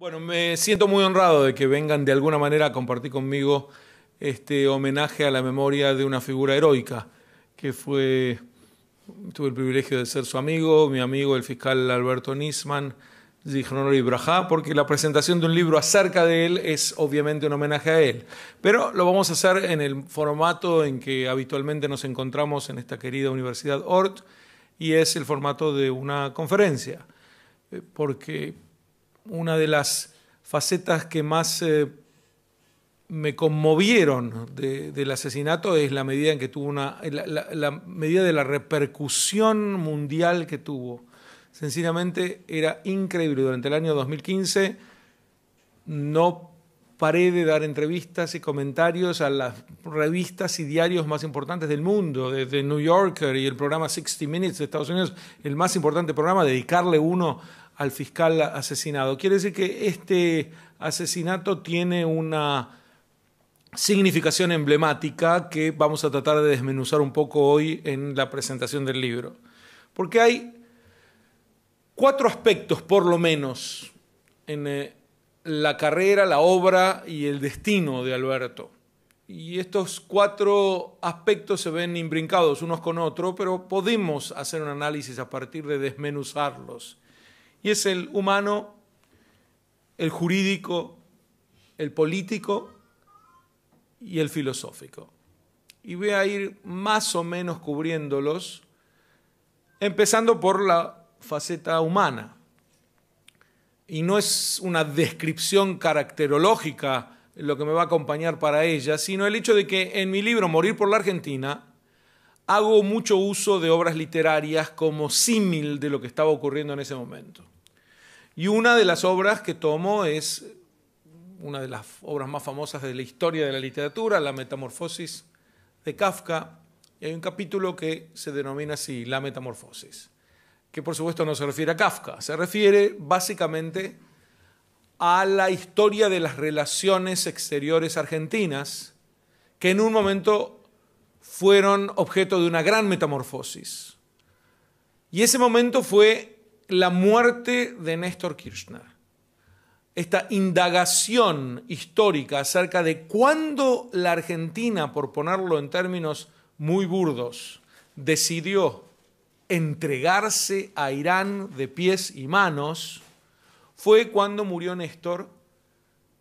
Bueno, me siento muy honrado de que vengan de alguna manera a compartir conmigo este homenaje a la memoria de una figura heroica que tuve el privilegio de ser su amigo, mi amigo el fiscal Alberto Nisman, Zichrono Libraja, porque la presentación de un libro acerca de él es obviamente un homenaje a él. Pero lo vamos a hacer en el formato en que habitualmente nos encontramos en esta querida Universidad Ort, y es el formato de una conferencia, porque una de las facetas que más me conmovieron del asesinato es la medida en que tuvo la medida de la repercusión mundial que tuvo. Sencillamente era increíble. Durante el año 2015 no paré de dar entrevistas y comentarios a las revistas y diarios más importantes del mundo, desde New Yorker y el programa 60 Minutes de Estados Unidos, el más importante programa, dedicarle uno al fiscal asesinado. Quiere decir que este asesinato tiene una significación emblemática que vamos a tratar de desmenuzar un poco hoy en la presentación del libro. Porque hay 4 aspectos, por lo menos, en la carrera, la obra y el destino de Alberto. Y estos 4 aspectos se ven imbrincados unos con otros, pero podemos hacer un análisis a partir de desmenuzarlos. Y es el humano, el jurídico, el político y el filosófico. Y voy a ir más o menos cubriéndolos, empezando por la faceta humana. Y no es una descripción caracterológica lo que me va a acompañar para ella, sino el hecho de que en mi libro Morir por la Argentina hago mucho uso de obras literarias como símil de lo que estaba ocurriendo en ese momento. Y una de las obras que tomo es una de las obras más famosas de la historia de la literatura, La Metamorfosis de Kafka. Y hay un capítulo que se denomina así, La Metamorfosis, que por supuesto no se refiere a Kafka, se refiere básicamente a la historia de las relaciones exteriores argentinas, que en un momento fueron objeto de una gran metamorfosis. Y ese momento fue la muerte de Néstor Kirchner. Esta indagación histórica acerca de cuándo la Argentina, por ponerlo en términos muy burdos, decidió entregarse a Irán de pies y manos, fue cuando murió Néstor.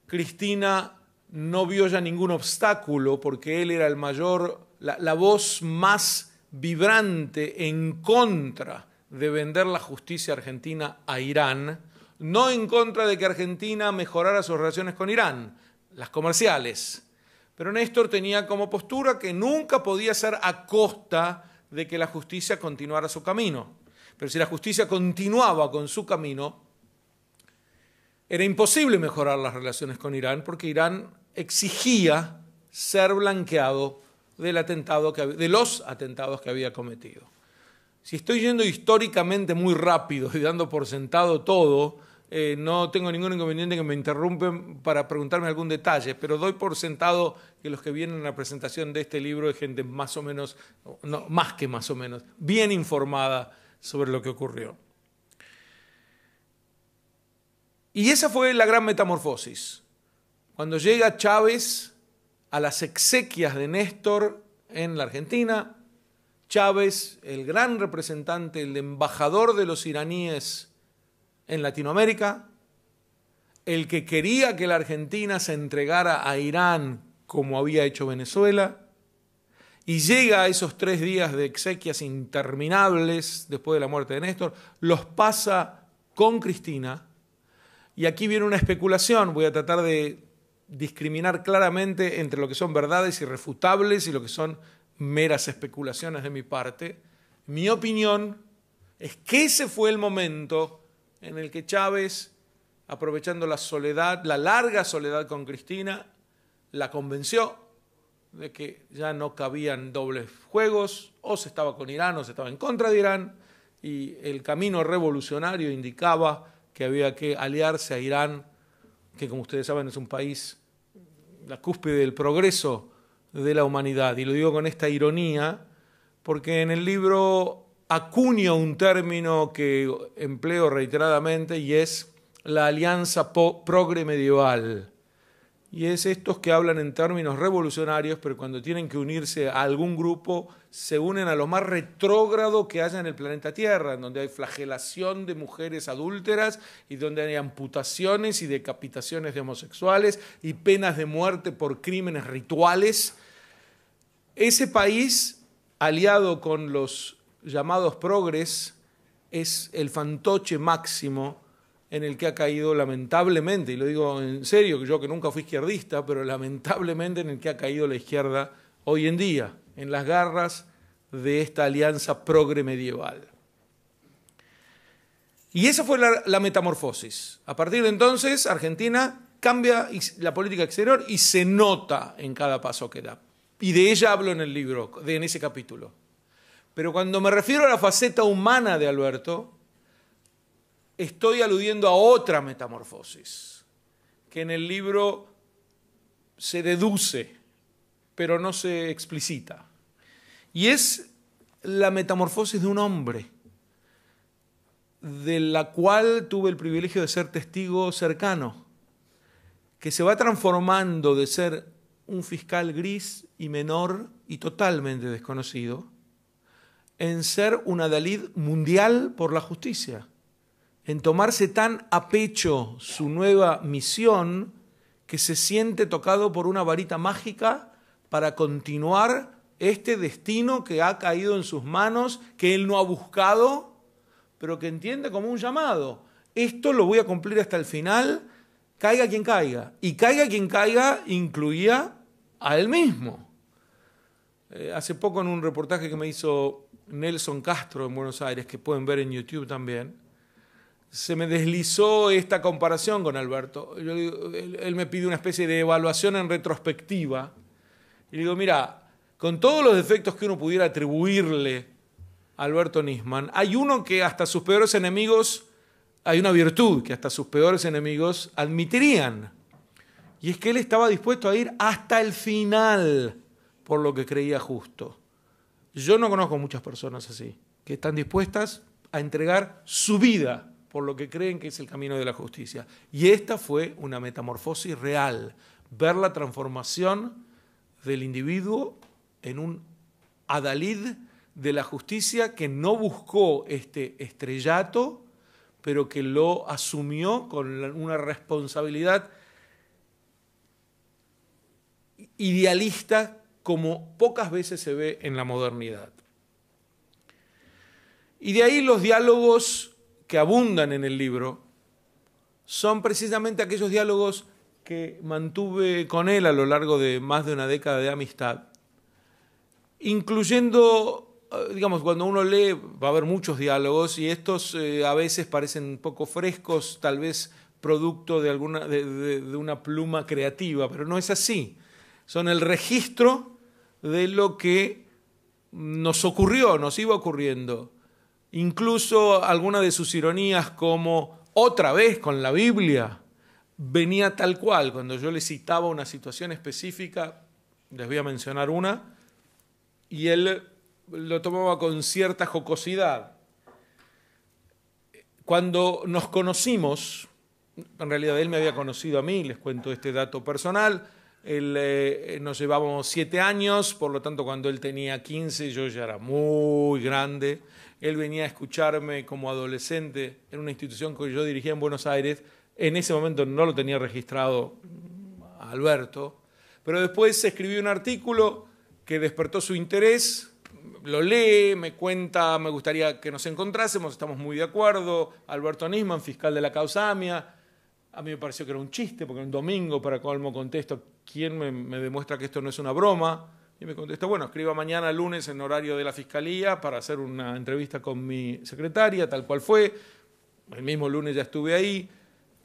Cristina no vio ya ningún obstáculo porque él era el mayor, la voz más vibrante en contra de vender la justicia argentina a Irán, no en contra de que Argentina mejorara sus relaciones con Irán, las comerciales. Pero Néstor tenía como postura que nunca podía ser a costa de que la justicia continuara su camino. Pero si la justicia continuaba con su camino, era imposible mejorar las relaciones con Irán porque Irán exigía ser blanqueado de los atentados que había cometido. Si estoy yendo históricamente muy rápido y dando por sentado todo, no tengo ningún inconveniente que me interrumpen para preguntarme algún detalle, pero doy por sentado que los que vienen a la presentación de este libro es gente más o menos, no, más que más o menos, bien informada sobre lo que ocurrió. Y esa fue la gran metamorfosis. Cuando llega Chávez a las exequias de Néstor en la Argentina, Chávez, el gran representante, el embajador de los iraníes en Latinoamérica, el que quería que la Argentina se entregara a Irán como había hecho Venezuela, y llega a esos 3 días de exequias interminables después de la muerte de Néstor, los pasa con Cristina, y aquí viene una especulación. Voy a tratar de discriminar claramente entre lo que son verdades irrefutables y lo que son meras especulaciones de mi parte. Mi opinión es que ese fue el momento en el que Chávez, aprovechando la soledad, la larga soledad con Cristina, la convenció de que ya no cabían dobles juegos, o se estaba con Irán o se estaba en contra de Irán, y el camino revolucionario indicaba que había que aliarse a Irán, que como ustedes saben es un país, la cúspide del progreso de la humanidad. Y lo digo con esta ironía, porque en el libro acuño un término que empleo reiteradamente y es la alianza progre medieval. Y es estos que hablan en términos revolucionarios, pero cuando tienen que unirse a algún grupo, se unen a lo más retrógrado que haya en el planeta Tierra, en donde hay flagelación de mujeres adúlteras y donde hay amputaciones y decapitaciones de homosexuales y penas de muerte por crímenes rituales. Ese país, aliado con los llamados progres, es el fantoche máximo en el que ha caído lamentablemente, y lo digo en serio, yo que nunca fui izquierdista, pero lamentablemente en el que ha caído la izquierda hoy en día, en las garras de esta alianza progre medieval. Y esa fue la metamorfosis. A partir de entonces, Argentina cambia la política exterior y se nota en cada paso que da. Y de ella hablo en el libro, en ese capítulo. Pero cuando me refiero a la faceta humana de Alberto, estoy aludiendo a otra metamorfosis, que en el libro se deduce, pero no se explicita. Y es la metamorfosis de un hombre, de la cual tuve el privilegio de ser testigo cercano, que se va transformando de ser un fiscal gris y menor y totalmente desconocido, en ser un adalid mundial por la justicia, en tomarse tan a pecho su nueva misión que se siente tocado por una varita mágica para continuar este destino que ha caído en sus manos, que él no ha buscado, pero que entiende como un llamado. Esto lo voy a cumplir hasta el final, caiga quien caiga. Y caiga quien caiga incluía a él mismo. Hace poco en un reportaje que me hizo Nelson Castro en Buenos Aires, que pueden ver en YouTube también, se me deslizó esta comparación con Alberto. Él me pide una especie de evaluación en retrospectiva. Y le digo, mira, con todos los defectos que uno pudiera atribuirle a Alberto Nisman, hay uno que hasta sus peores enemigos, hay una virtud que hasta sus peores enemigos admitirían. Y es que él estaba dispuesto a ir hasta el final por lo que creía justo. Yo no conozco muchas personas así, que están dispuestas a entregar su vida por lo que creen que es el camino de la justicia. Y esta fue una metamorfosis real, ver la transformación del individuo en un adalid de la justicia que no buscó este estrellato, pero que lo asumió con una responsabilidad idealista como pocas veces se ve en la modernidad. Y de ahí los diálogos que abundan en el libro son precisamente aquellos diálogos que mantuve con él a lo largo de más de una década de amistad, incluyendo, digamos, cuando uno lee va a haber muchos diálogos y estos a veces parecen un poco frescos, tal vez producto de una pluma creativa, pero no es así. Son el registro de lo que nos ocurrió, nos iba ocurriendo. Incluso alguna de sus ironías, como otra vez con la Biblia, venía tal cual. Cuando yo le citaba una situación específica, les voy a mencionar una, y él lo tomaba con cierta jocosidad. Cuando nos conocimos, en realidad él me había conocido a mí, les cuento este dato personal, nos llevábamos 7 años, por lo tanto cuando él tenía 15 yo ya era muy grande. Él venía a escucharme como adolescente en una institución que yo dirigía en Buenos Aires. En ese momento no lo tenía registrado a Alberto, pero después escribí un artículo que despertó su interés, lo lee, me cuenta, me gustaría que nos encontrásemos, estamos muy de acuerdo. Alberto Nisman, fiscal de la causa AMIA. A mí me pareció que era un chiste, porque un domingo, para colmo, contesto, ¿quién me demuestra que esto no es una broma? Y me contesta, bueno, escriba mañana lunes en horario de la Fiscalía para hacer una entrevista con mi secretaria, tal cual fue. El mismo lunes ya estuve ahí.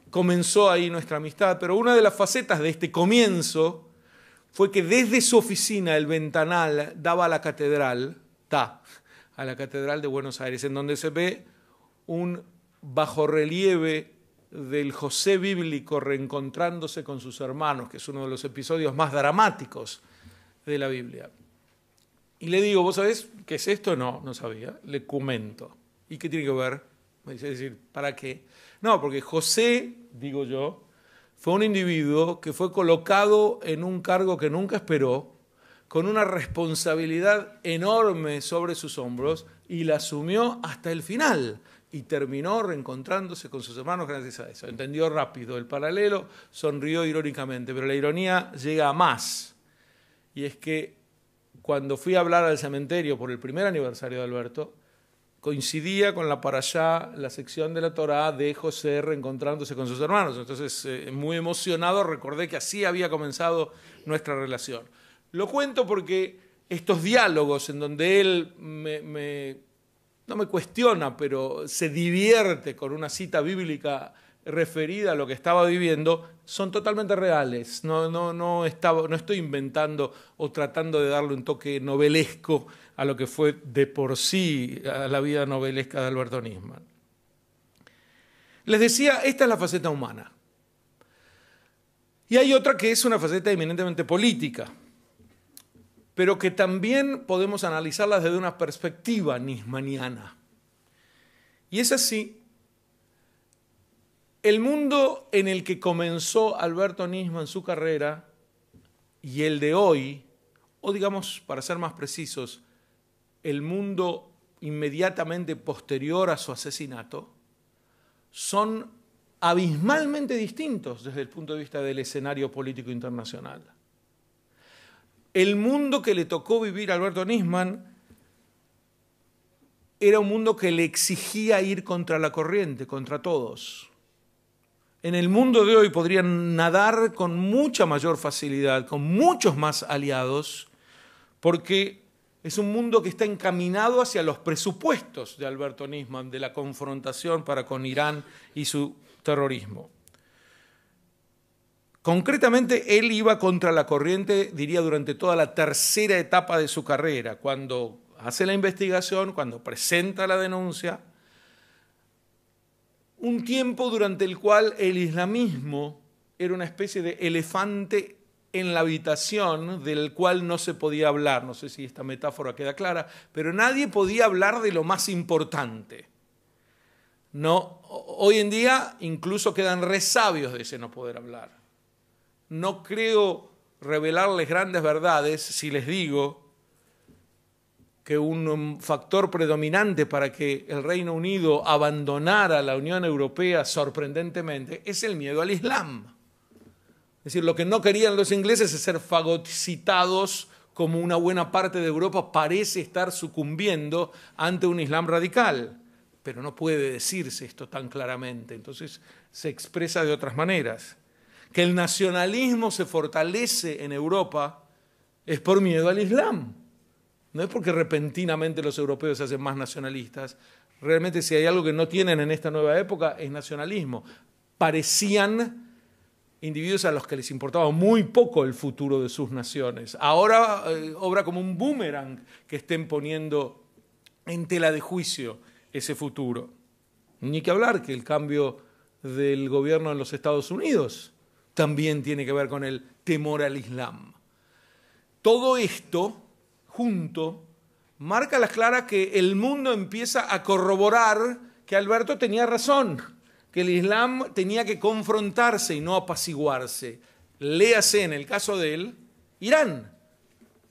Comenzó ahí nuestra amistad, pero una de las facetas de este comienzo fue que desde su oficina, el ventanal, daba a la catedral, a la Catedral de Buenos Aires, en donde se ve un bajorrelieve del José bíblico reencontrándose con sus hermanos, que es uno de los episodios más dramáticos de la Biblia. Y le digo, ¿vos sabés qué es esto? No, no sabía. Le comento. ¿Y qué tiene que ver? Es decir, ¿para qué? No, porque José, digo yo, fue un individuo que fue colocado en un cargo que nunca esperó, con una responsabilidad enorme sobre sus hombros, y la asumió hasta el final. Y terminó reencontrándose con sus hermanos gracias a eso. Entendió rápido el paralelo, sonrió irónicamente, pero la ironía llega a más. Y es que cuando fui a hablar al cementerio por el primer aniversario de Alberto, coincidía con la parashá, la sección de la Torá de José reencontrándose con sus hermanos. Entonces, muy emocionado, recordé que así había comenzado nuestra relación. Lo cuento porque estos diálogos en donde él no me cuestiona, pero se divierte con una cita bíblica referida a lo que estaba viviendo, son totalmente reales. No estoy inventando o tratando de darle un toque novelesco a lo que fue de por sí a la vida novelesca de Alberto Nisman. Les decía, esta es la faceta humana. Y hay otra que es una faceta eminentemente política, pero que también podemos analizarla desde una perspectiva nismaniana. Y es así, el mundo en el que comenzó Alberto Nisman su carrera y el de hoy, o digamos, para ser más precisos, el mundo inmediatamente posterior a su asesinato, son abismalmente distintos desde el punto de vista del escenario político internacional. El mundo que le tocó vivir a Alberto Nisman era un mundo que le exigía ir contra la corriente, contra todos. En el mundo de hoy podrían nadar con mucha mayor facilidad, con muchos más aliados, porque es un mundo que está encaminado hacia los presupuestos de Alberto Nisman, de la confrontación para con Irán y su terrorismo. Concretamente, él iba contra la corriente, diría, durante toda la tercera etapa de su carrera, cuando hace la investigación, cuando presenta la denuncia, un tiempo durante el cual el islamismo era una especie de elefante en la habitación del cual no se podía hablar. No sé si esta metáfora queda clara, pero nadie podía hablar de lo más importante. No, hoy en día incluso quedan resabios de ese no poder hablar. No creo revelarles grandes verdades si les digo que un factor predominante para que el Reino Unido abandonara la Unión Europea sorprendentemente es el miedo al Islam. Es decir, lo que no querían los ingleses es ser fagocitados como una buena parte de Europa parece estar sucumbiendo ante un Islam radical. Pero no puede decirse esto tan claramente, entonces se expresa de otras maneras. Que el nacionalismo se fortalece en Europa es por miedo al Islam. No es porque repentinamente los europeos se hacen más nacionalistas. Realmente si hay algo que no tienen en esta nueva época es nacionalismo. Parecían individuos a los que les importaba muy poco el futuro de sus naciones. Ahora obra como un boomerang que estén poniendo en tela de juicio ese futuro. Ni que hablar que el cambio del gobierno en los Estados Unidos también tiene que ver con el temor al Islam. Todo esto junto marca a las claras que el mundo empieza a corroborar que Alberto tenía razón, que el Islam tenía que confrontarse y no apaciguarse. Léase en el caso de él, Irán,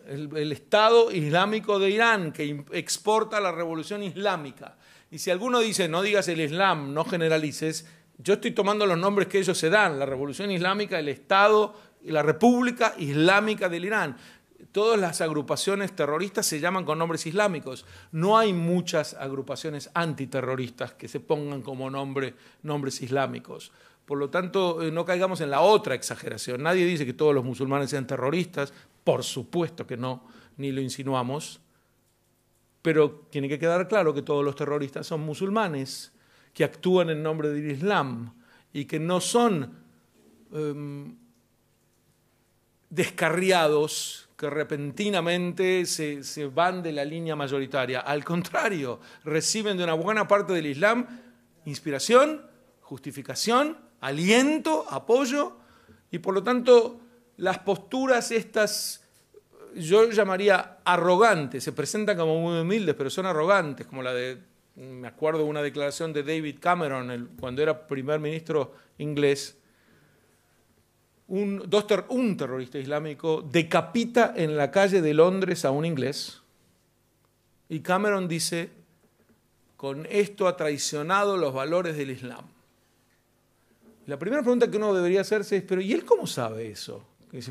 el Estado Islámico de Irán que exporta la revolución islámica. Y si alguno dice, no digas el Islam, no generalices, yo estoy tomando los nombres que ellos se dan, la revolución islámica, el Estado y la República Islámica del Irán. Todas las agrupaciones terroristas se llaman con nombres islámicos. No hay muchas agrupaciones antiterroristas que se pongan como nombres islámicos. Por lo tanto, no caigamos en la otra exageración. Nadie dice que todos los musulmanes sean terroristas, por supuesto que no, ni lo insinuamos. Pero tiene que quedar claro que todos los terroristas son musulmanes, que actúan en nombre del Islam y que no son descarriados que repentinamente se van de la línea mayoritaria. Al contrario, reciben de una buena parte del Islam inspiración, justificación, aliento, apoyo, y por lo tanto las posturas estas, yo llamaría arrogantes, se presentan como muy humildes, pero son arrogantes, como la de me acuerdo de una declaración de David Cameron, cuando era primer ministro inglés, un terrorista islámico decapita en la calle de Londres a un inglés y Cameron dice, con esto ha traicionado los valores del Islam. La primera pregunta que uno debería hacerse es, pero ¿y él cómo sabe eso?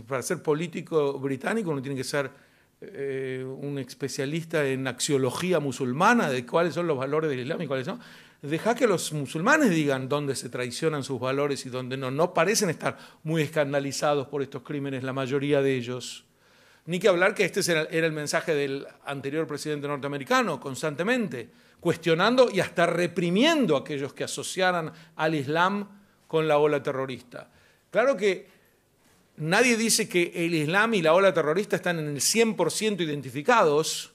Para ser político británico uno tiene que ser un especialista en axiología musulmana de cuáles son los valores del Islam y cuáles no. Deja que los musulmanes digan dónde se traicionan sus valores y dónde no. No parecen estar muy escandalizados por estos crímenes, la mayoría de ellos. Ni que hablar que este era el mensaje del anterior presidente norteamericano, constantemente, cuestionando y hasta reprimiendo a aquellos que asociaran al Islam con la ola terrorista. Claro que nadie dice que el Islam y la ola terrorista están en el 100% identificados,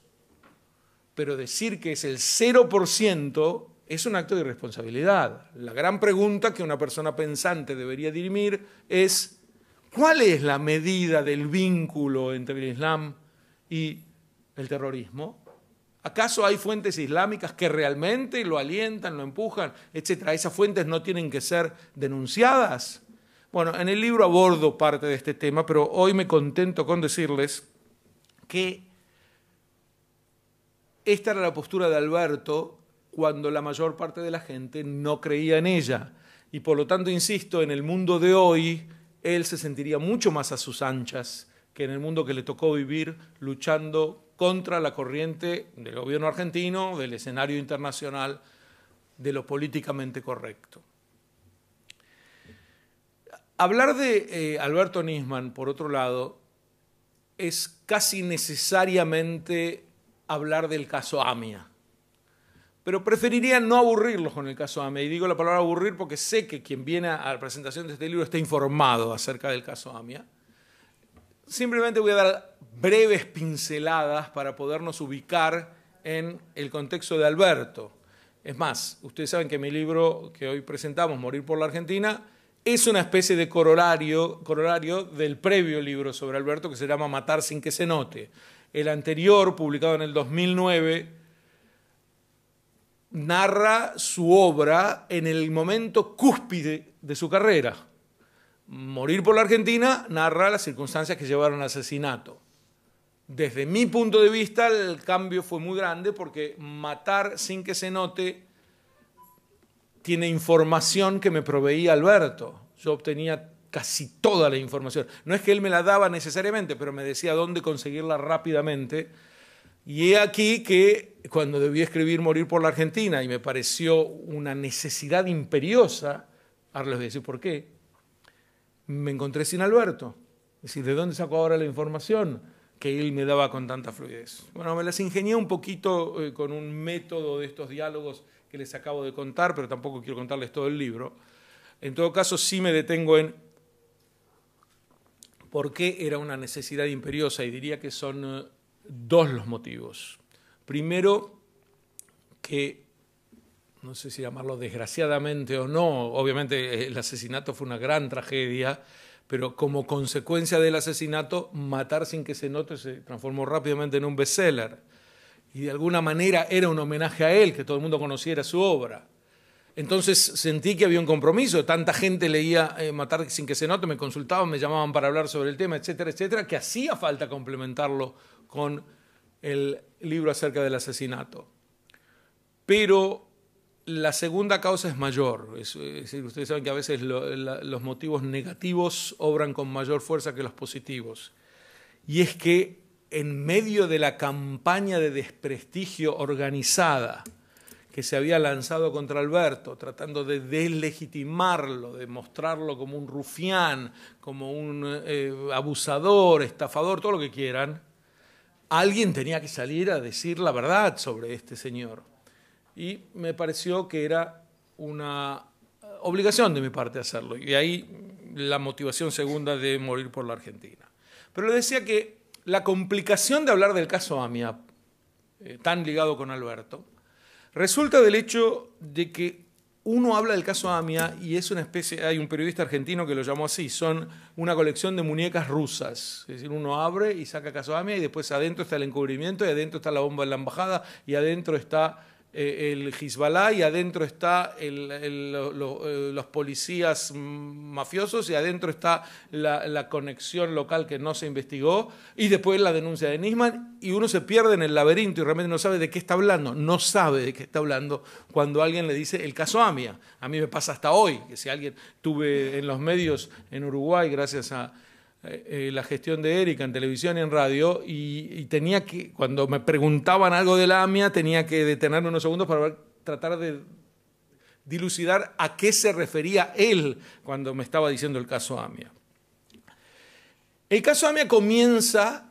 pero decir que es el 0% es un acto de irresponsabilidad. La gran pregunta que una persona pensante debería dirimir es ¿cuál es la medida del vínculo entre el Islam y el terrorismo? ¿Acaso hay fuentes islámicas que realmente lo alientan, lo empujan, etcétera? ¿Esas fuentes no tienen que ser denunciadas? Bueno, en el libro abordo parte de este tema, pero hoy me contento con decirles que esta era la postura de Alberto cuando la mayor parte de la gente no creía en ella. Y por lo tanto, insisto, en el mundo de hoy, él se sentiría mucho más a sus anchas que en el mundo que le tocó vivir luchando contra la corriente del gobierno argentino, del escenario internacional, de lo políticamente correcto. Hablar de Alberto Nisman, por otro lado, es casi necesariamente hablar del caso AMIA. Pero preferiría no aburrirlos con el caso AMIA. Y digo la palabra aburrir porque sé que quien viene a la presentación de este libro está informado acerca del caso AMIA. Simplemente voy a dar breves pinceladas para podernos ubicar en el contexto de Alberto. Es más, ustedes saben que mi libro que hoy presentamos, Morir por la Argentina, es una especie de corolario del previo libro sobre Alberto que se llama Matar sin que se note. El anterior, publicado en el 2009, narra su obra en el momento cúspide de su carrera. Morir por la Argentina narra las circunstancias que llevaron al asesinato. Desde mi punto de vista, el cambio fue muy grande porque Matar sin que se note tiene información que me proveía Alberto. Yo obtenía casi toda la información. No es que él me la daba necesariamente, pero me decía dónde conseguirla rápidamente. Y he aquí que cuando debí escribir Morir por la Argentina y me pareció una necesidad imperiosa, ahora les voy a decir por qué, me encontré sin Alberto. Es decir, ¿de dónde saco ahora la información que él me daba con tanta fluidez? Bueno, me las ingenié un poquito con un método de estos diálogos que les acabo de contar, pero tampoco quiero contarles todo el libro. En todo caso, sí me detengo en por qué era una necesidad imperiosa, y diría que son dos los motivos. Primero, que, no sé si llamarlo desgraciadamente o no, obviamente el asesinato fue una gran tragedia, pero como consecuencia del asesinato, Matar sin que se note se transformó rápidamente en un bestseller. Y de alguna manera era un homenaje a él, que todo el mundo conociera su obra. Entonces sentí que había un compromiso. Tanta gente leía Matar sin que se note, me consultaban, me llamaban para hablar sobre el tema, etcétera, etcétera, que hacía falta complementarlo con el libro acerca del asesinato. Pero la segunda causa es mayor. Es decir, ustedes saben que a veces los motivos negativos obran con mayor fuerza que los positivos. Y es que en medio de la campaña de desprestigio organizada que se había lanzado contra Alberto, tratando de deslegitimarlo, de mostrarlo como un rufián, como un abusador, estafador, todo lo que quieran, alguien tenía que salir a decir la verdad sobre este señor. Y me pareció que era una obligación de mi parte hacerlo. Y ahí la motivación segunda de Morir por la Argentina. Pero le decía que la complicación de hablar del caso AMIA, tan ligado con Alberto, resulta del hecho de que uno habla del caso AMIA y es una especie, hay un periodista argentino que lo llamó así, son una colección de muñecas rusas. Es decir, uno abre y saca caso AMIA y después adentro está el encubrimiento y adentro está la bomba en la embajada y adentro está el Hezbollah y adentro está los policías mafiosos y adentro está la conexión local que no se investigó y después la denuncia de Nisman y uno se pierde en el laberinto y realmente no sabe de qué está hablando, no sabe de qué está hablando cuando alguien le dice el caso AMIA. A mí me pasa hasta hoy, que si alguien tuve en los medios en Uruguay gracias a la gestión de Erika en televisión y en radio y tenía que, cuando me preguntaban algo de la AMIA, tenía que detenerme unos segundos para tratar de dilucidar a qué se refería él cuando me estaba diciendo el caso AMIA. El caso AMIA comienza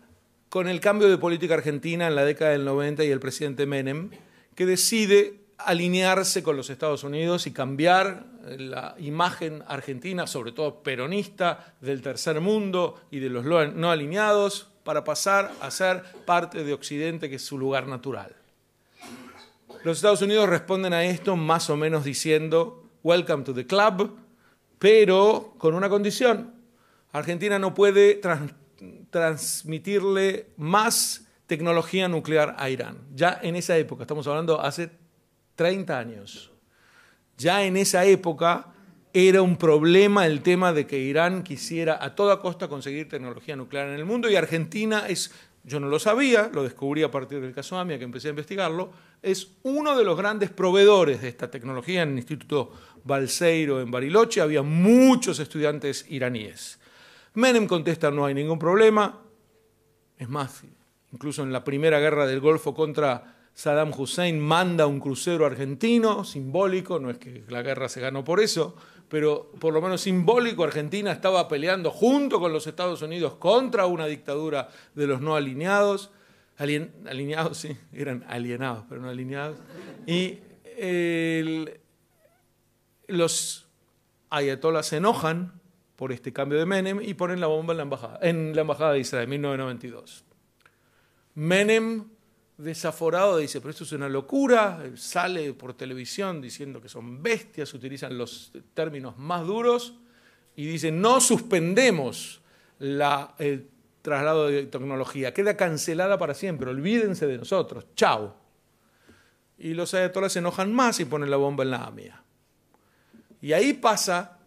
con el cambio de política argentina en la década del 90 y el presidente Menem, que decide alinearse con los Estados Unidos y cambiar la imagen argentina, sobre todo peronista, del tercer mundo y de los no alineados, para pasar a ser parte de Occidente, que es su lugar natural. Los Estados Unidos responden a esto más o menos diciendo "Welcome to the club", pero con una condición. Argentina no puede transmitirle más tecnología nuclear a Irán. Ya en esa época, estamos hablando hace 30 años. Ya en esa época era un problema el tema de que Irán quisiera a toda costa conseguir tecnología nuclear en el mundo y Argentina es, yo no lo sabía, lo descubrí a partir del caso AMIA que empecé a investigarlo, es uno de los grandes proveedores de esta tecnología en el Instituto Balseiro en Bariloche. Había muchos estudiantes iraníes. Menem contesta no hay ningún problema. Es más, incluso en la primera guerra del Golfo contra Saddam Hussein manda un crucero argentino, simbólico, no es que la guerra se ganó por eso, pero por lo menos simbólico. Argentina estaba peleando junto con los Estados Unidos contra una dictadura de los no alineados, alineados sí, eran alienados, pero no alineados, y los ayatolás se enojan por este cambio de Menem y ponen la bomba en la embajada de Israel en 1992. Menem, desaforado, dice, pero esto es una locura, sale por televisión diciendo que son bestias, utilizan los términos más duros y dice, no suspendemos el traslado de tecnología, queda cancelada para siempre, olvídense de nosotros, chao. Y los ayatolás se enojan más y ponen la bomba en la AMIA. Y ahí pasa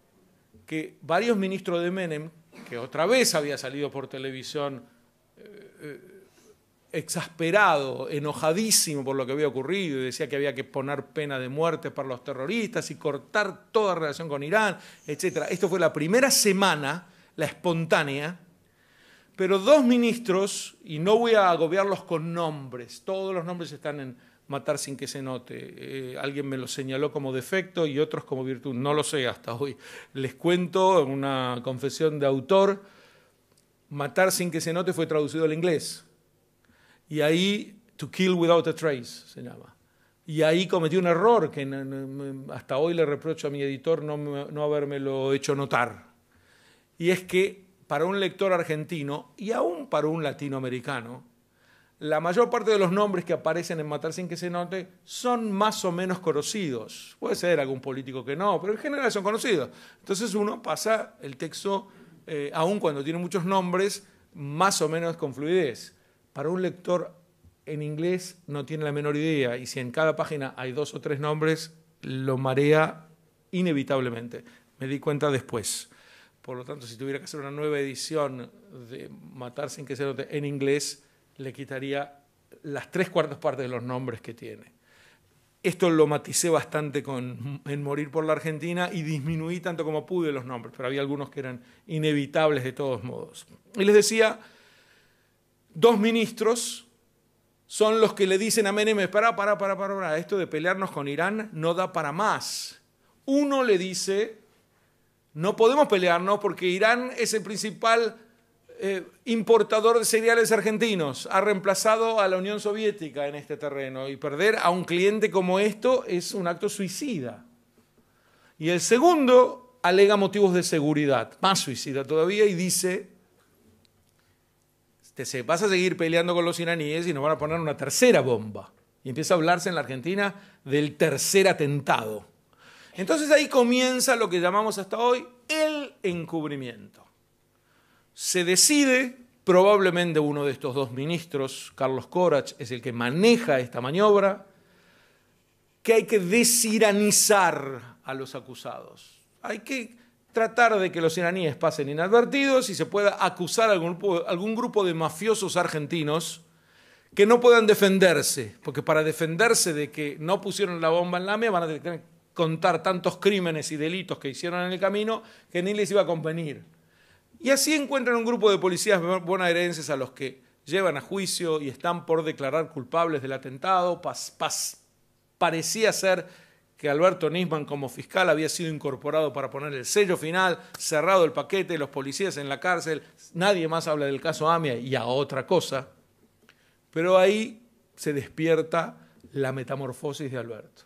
que varios ministros de Menem, que otra vez había salido por televisión exasperado, enojadísimo por lo que había ocurrido y decía que había que poner pena de muerte para los terroristas y cortar toda relación con Irán, etc. Esto fue la primera semana, la espontánea, pero dos ministros, y no voy a agobiarlos con nombres, todos los nombres están en Matar sin que se note. Alguien me lo señaló como defecto y otros como virtud, no lo sé hasta hoy. Les cuento en una confesión de autor, Matar sin que se note fue traducido al inglés. Y ahí, To Kill Without a Trace, se llama. Y ahí cometí un error que hasta hoy le reprocho a mi editor no habérmelo hecho notar. Y es que para un lector argentino, y aún para un latinoamericano, la mayor parte de los nombres que aparecen en Matar sin que se note son más o menos conocidos. Puede ser algún político que no, pero en general son conocidos. Entonces uno pasa el texto, aún cuando tiene muchos nombres, más o menos con fluidez. Para un lector en inglés no tiene la menor idea y si en cada página hay 2 o 3 nombres, lo marea inevitablemente. Me di cuenta después. Por lo tanto, si tuviera que hacer una nueva edición de Matar sin que se note en inglés, le quitaría las 3/4 partes de los nombres que tiene. Esto lo maticé bastante en Morir por la Argentina y disminuí tanto como pude los nombres, pero había algunos que eran inevitables de todos modos. Y les decía, 2 ministros son los que le dicen a Menem, para, esto de pelearnos con Irán no da para más. Uno le dice, no podemos pelearnos porque Irán es el principal importador de cereales argentinos, ha reemplazado a la Unión Soviética en este terreno y perder a un cliente como esto es un acto suicida. Y el segundo alega motivos de seguridad, más suicida todavía, y dice, vas a seguir peleando con los iraníes y nos van a poner una tercera bomba. Y empieza a hablarse en la Argentina del tercer atentado. Entonces ahí comienza lo que llamamos hasta hoy el encubrimiento. Se decide, probablemente uno de estos 2 ministros, Carlos Corach, es el que maneja esta maniobra, que hay que desiranizar a los acusados. Hay que tratar de que los iraníes pasen inadvertidos y se pueda acusar a algún grupo de mafiosos argentinos que no puedan defenderse, porque para defenderse de que no pusieron la bomba en la AMIA van a tener que contar tantos crímenes y delitos que hicieron en el camino que ni les iba a convenir. Y así encuentran un grupo de policías bonaerenses a los que llevan a juicio y están por declarar culpables del atentado. Parecía ser que Alberto Nisman como fiscal había sido incorporado para poner el sello final, cerrado el paquete, los policías en la cárcel, nadie más habla del caso AMIA y a otra cosa. Pero ahí se despierta la metamorfosis de Alberto.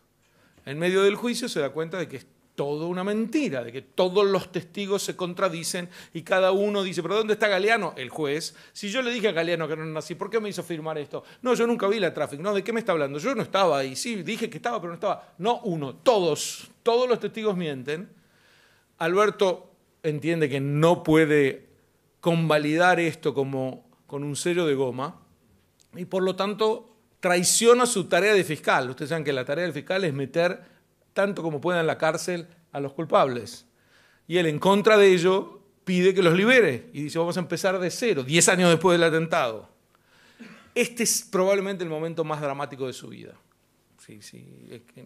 En medio del juicio se da cuenta de que es todo una mentira, de que todos los testigos se contradicen y cada uno dice, ¿pero dónde está Galeano? El juez. Si yo le dije a Galeano que no era nazi, ¿por qué me hizo firmar esto? No, yo nunca vi la tráfico. No, ¿de qué me está hablando? Yo no estaba ahí. Sí, dije que estaba, pero no estaba. No uno, todos los testigos mienten. Alberto entiende que no puede convalidar esto como con un sello de goma y por lo tanto traiciona su tarea de fiscal. Ustedes saben que la tarea del fiscal es meter tanto como pueda en la cárcel a los culpables. Y él, en contra de ello, pide que los libere. Y dice, vamos a empezar de cero, 10 años después del atentado. Este es probablemente el momento más dramático de su vida. Sí,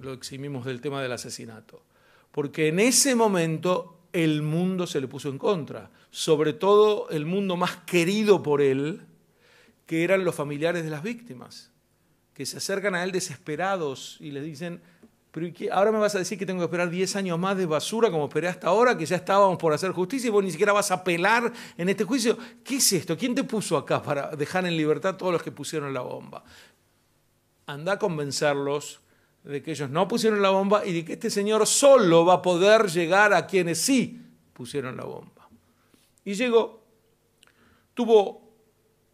lo eximimos del tema del asesinato. Porque en ese momento el mundo se le puso en contra. Sobre todo el mundo más querido por él, que eran los familiares de las víctimas, que se acercan a él desesperados y le dicen, pero ahora me vas a decir que tengo que esperar 10 años más de basura como esperé hasta ahora, que ya estábamos por hacer justicia y vos ni siquiera vas a apelar en este juicio. ¿Qué es esto? ¿Quién te puso acá para dejar en libertad a todos los que pusieron la bomba? Anda a convencerlos de que ellos no pusieron la bomba y de que este señor solo va a poder llegar a quienes sí pusieron la bomba. Y llegó, tuvo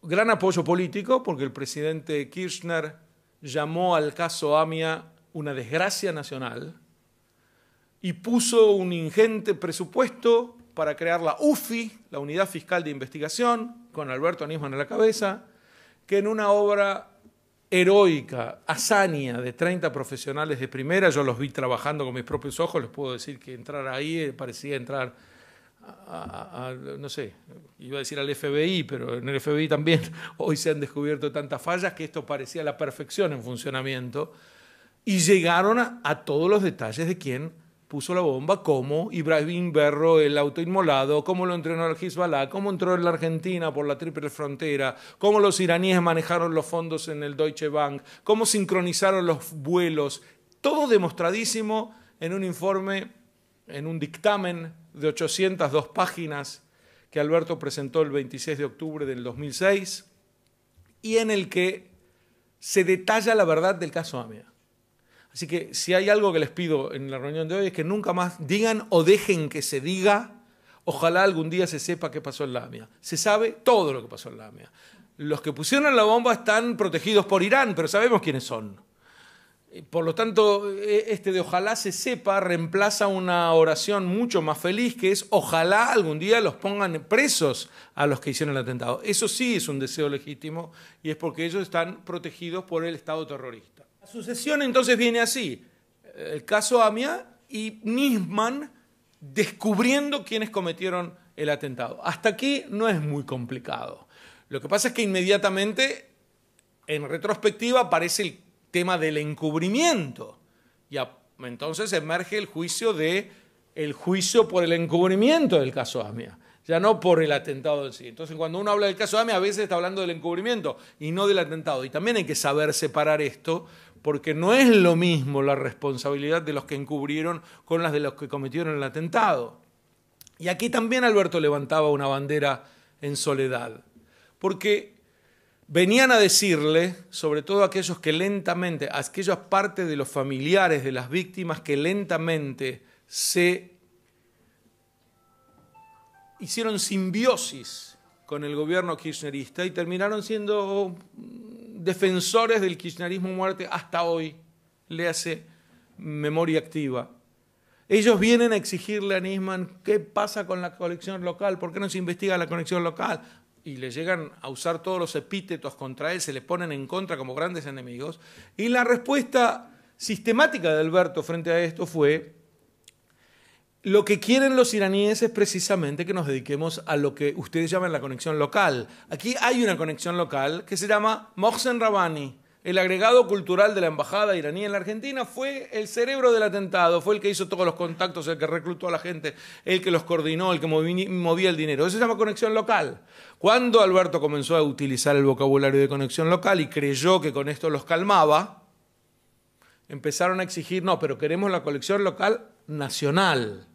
gran apoyo político porque el presidente Kirchner llamó al caso AMIA una desgracia nacional y puso un ingente presupuesto para crear la UFI, la Unidad Fiscal de Investigación, con Alberto Nisman a la cabeza, que en una obra heroica, hazaña de 30 profesionales de primera, yo los vi trabajando con mis propios ojos, les puedo decir que entrar ahí parecía entrar no sé, iba a decir al FBI, pero en el FBI también hoy se han descubierto tantas fallas que esto parecía la perfección en funcionamiento. Y llegaron a todos los detalles de quién puso la bomba, cómo Ibrahim Berro, el autoinmolado, cómo lo entrenó el Hezbollah, cómo entró en la Argentina por la triple frontera, cómo los iraníes manejaron los fondos en el Deutsche Bank, cómo sincronizaron los vuelos. Todo demostradísimo en un informe, en un dictamen de 802 páginas que Alberto presentó el 26 de octubre del 2006 y en el que se detalla la verdad del caso AMIA. Así que si hay algo que les pido en la reunión de hoy es que nunca más digan o dejen que se diga, ojalá algún día se sepa qué pasó en la AMIA. Se sabe todo lo que pasó en la AMIA. Los que pusieron la bomba están protegidos por Irán, pero sabemos quiénes son. Por lo tanto, este de ojalá se sepa reemplaza una oración mucho más feliz que es ojalá algún día los pongan presos a los que hicieron el atentado. Eso sí es un deseo legítimo y es porque ellos están protegidos por el Estado terrorista. La sucesión entonces viene así, el caso AMIA y Nisman descubriendo quiénes cometieron el atentado. Hasta aquí no es muy complicado. Lo que pasa es que inmediatamente, en retrospectiva, aparece el tema del encubrimiento. Y entonces emerge el juicio por el encubrimiento del caso AMIA, ya no por el atentado en sí. Entonces, cuando uno habla del caso AMIA, a veces está hablando del encubrimiento y no del atentado. Y también hay que saber separar esto, porque no es lo mismo la responsabilidad de los que encubrieron con las de los que cometieron el atentado. Y aquí también Alberto levantaba una bandera en soledad, porque venían a decirle, sobre todo aquellos que lentamente, aquellas partes de los familiares de las víctimas que lentamente se hicieron simbiosis con el gobierno kirchnerista y terminaron siendo defensores del kirchnerismo muerte hasta hoy, le hace memoria activa. Ellos vienen a exigirle a Nisman qué pasa con la conexión local, por qué no se investiga la conexión local. Y le llegan a usar todos los epítetos contra él, se le ponen en contra como grandes enemigos. Y la respuesta sistemática de Alberto frente a esto fue: lo que quieren los iraníes es precisamente que nos dediquemos a lo que ustedes llaman la conexión local. Aquí hay una conexión local que se llama Mohsen Rabbani. El agregado cultural de la embajada iraní en la Argentina fue el cerebro del atentado, fue el que hizo todos los contactos, el que reclutó a la gente, el que los coordinó, el que movía el dinero. Eso se llama conexión local. Cuando Alberto comenzó a utilizar el vocabulario de conexión local y creyó que con esto los calmaba, empezaron a exigir: no, pero queremos la conexión local nacional.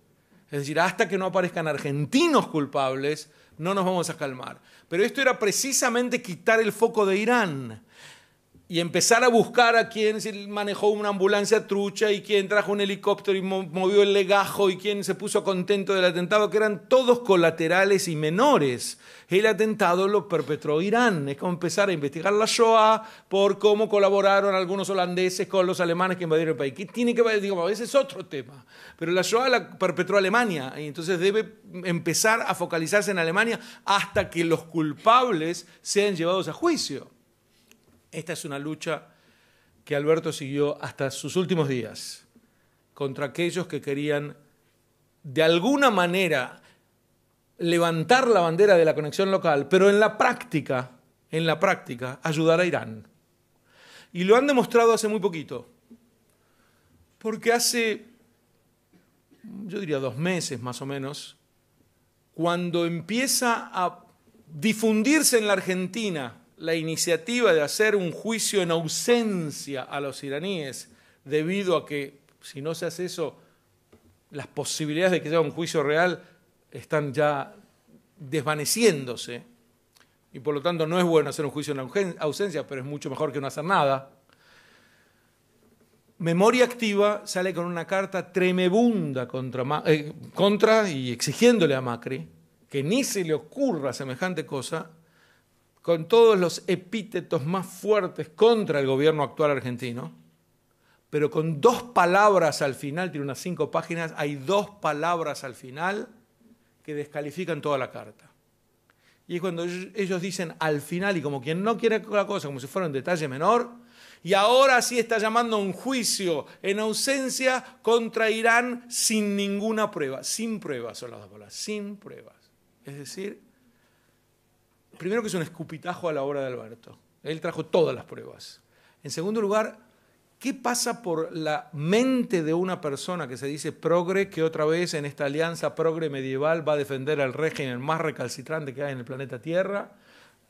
Es decir, hasta que no aparezcan argentinos culpables, no nos vamos a calmar. Pero esto era precisamente quitar el foco de Irán y empezar a buscar a quién manejó una ambulancia trucha y quién trajo un helicóptero y movió el legajo y quién se puso contento del atentado, que eran todos colaterales y menores. El atentado lo perpetró Irán. Es como empezar a investigar la Shoah por cómo colaboraron algunos holandeses con los alemanes que invadieron el país. ¿Qué tiene que ver? Digo, ese es otro tema. Pero la Shoah la perpetró Alemania y entonces debe empezar a focalizarse en Alemania hasta que los culpables sean llevados a juicio. Esta es una lucha que Alberto siguió hasta sus últimos días contra aquellos que querían de alguna manera levantar la bandera de la conexión local, pero en la práctica, ayudar a Irán. Y lo han demostrado hace muy poquito, porque hace, yo diría 2 meses más o menos, cuando empieza a difundirse en la Argentina la iniciativa de hacer un juicio en ausencia a los iraníes, debido a que si no se hace eso, las posibilidades de que sea un juicio real están ya desvaneciéndose, y por lo tanto no es bueno hacer un juicio en ausencia, pero es mucho mejor que no hacer nada. Memoria Activa sale con una carta tremebunda contra y exigiéndole a Macri que ni se le ocurra semejante cosa, con todos los epítetos más fuertes contra el gobierno actual argentino, pero con 2 palabras al final, tiene unas 5 páginas, hay 2 palabras al final que descalifican toda la carta. Y es cuando ellos dicen al final, y como quien no quiere la cosa, como si fuera un detalle menor, y ahora sí está llamando a un juicio en ausencia contra Irán sin ninguna prueba. Sin pruebas son las 2 palabras, sin pruebas. Es decir, primero que es un escupitajo a la obra de Alberto. Él trajo todas las pruebas. En segundo lugar, ¿qué pasa por la mente de una persona que se dice progre, que otra vez en esta alianza progre medieval va a defender al régimen más recalcitrante que hay en el planeta Tierra?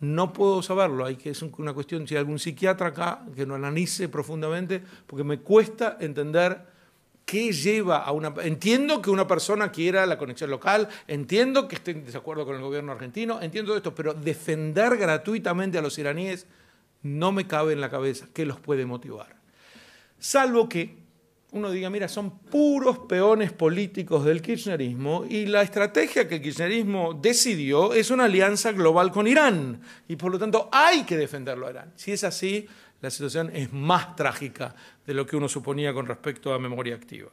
No puedo saberlo. Es una cuestión, si hay algún psiquiatra acá que lo analice profundamente, porque me cuesta entender qué lleva a una... Entiendo que una persona quiera la conexión local, entiendo que esté en desacuerdo con el gobierno argentino, entiendo esto, pero defender gratuitamente a los iraníes no me cabe en la cabeza. ¿Qué los puede motivar? Salvo que uno diga, mira, son puros peones políticos del kirchnerismo y la estrategia que el kirchnerismo decidió es una alianza global con Irán y por lo tanto hay que defenderlo a Irán. Si es así, la situación es más trágica de lo que uno suponía con respecto a Memoria Activa.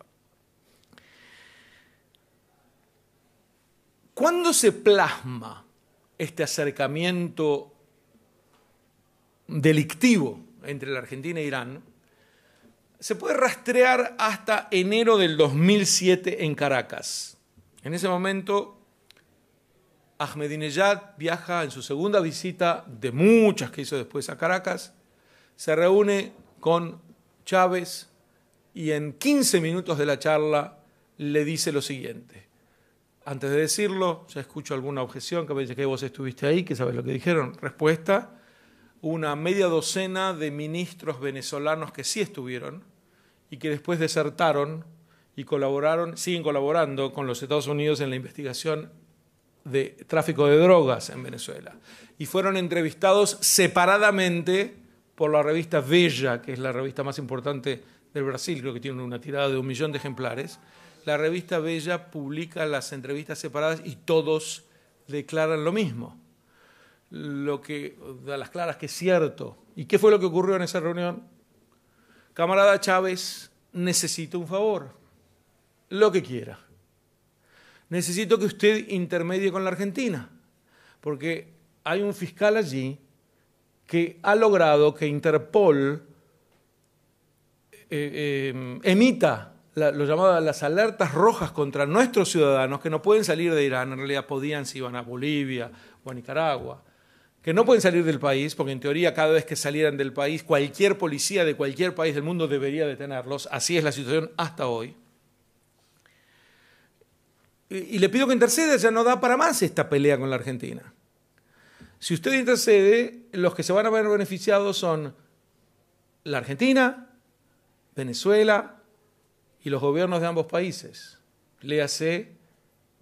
¿Cuándo se plasma este acercamiento delictivo entre la Argentina e Irán? Se puede rastrear hasta enero del 2007 en Caracas. En ese momento, Ahmadinejad viaja en su segunda visita de muchas que hizo después a Caracas, se reúne con Chávez y en 15 minutos de la charla le dice lo siguiente. Antes de decirlo, ya escucho alguna objeción que me dice que vos estuviste ahí, que sabes lo que dijeron. Respuesta: una media docena de ministros venezolanos que sí estuvieron y que después desertaron y siguen colaborando con los Estados Unidos en la investigación de tráfico de drogas en Venezuela. Y fueron entrevistados separadamente por la revista Veja, que es la revista más importante del Brasil, creo que tiene una tirada de 1 millón de ejemplares. La revista Veja publica las entrevistas separadas y todos declaran lo mismo. Lo que da las claras que es cierto. ¿Y qué fue lo que ocurrió en esa reunión? Camarada Chávez, necesito un favor, lo que quiera. Necesito que usted intermedie con la Argentina, porque hay un fiscal allí que ha logrado que Interpol emita lo llamado las alertas rojas contra nuestros ciudadanos que no pueden salir de Irán, en realidad podían si iban a Bolivia o a Nicaragua, que no pueden salir del país, porque en teoría cada vez que salieran del país, cualquier policía de cualquier país del mundo debería detenerlos, así es la situación hasta hoy. Y le pido que interceda, ya no da para más esta pelea con la Argentina. Si usted intercede, los que se van a ver beneficiados son la Argentina, Venezuela y los gobiernos de ambos países. Léase,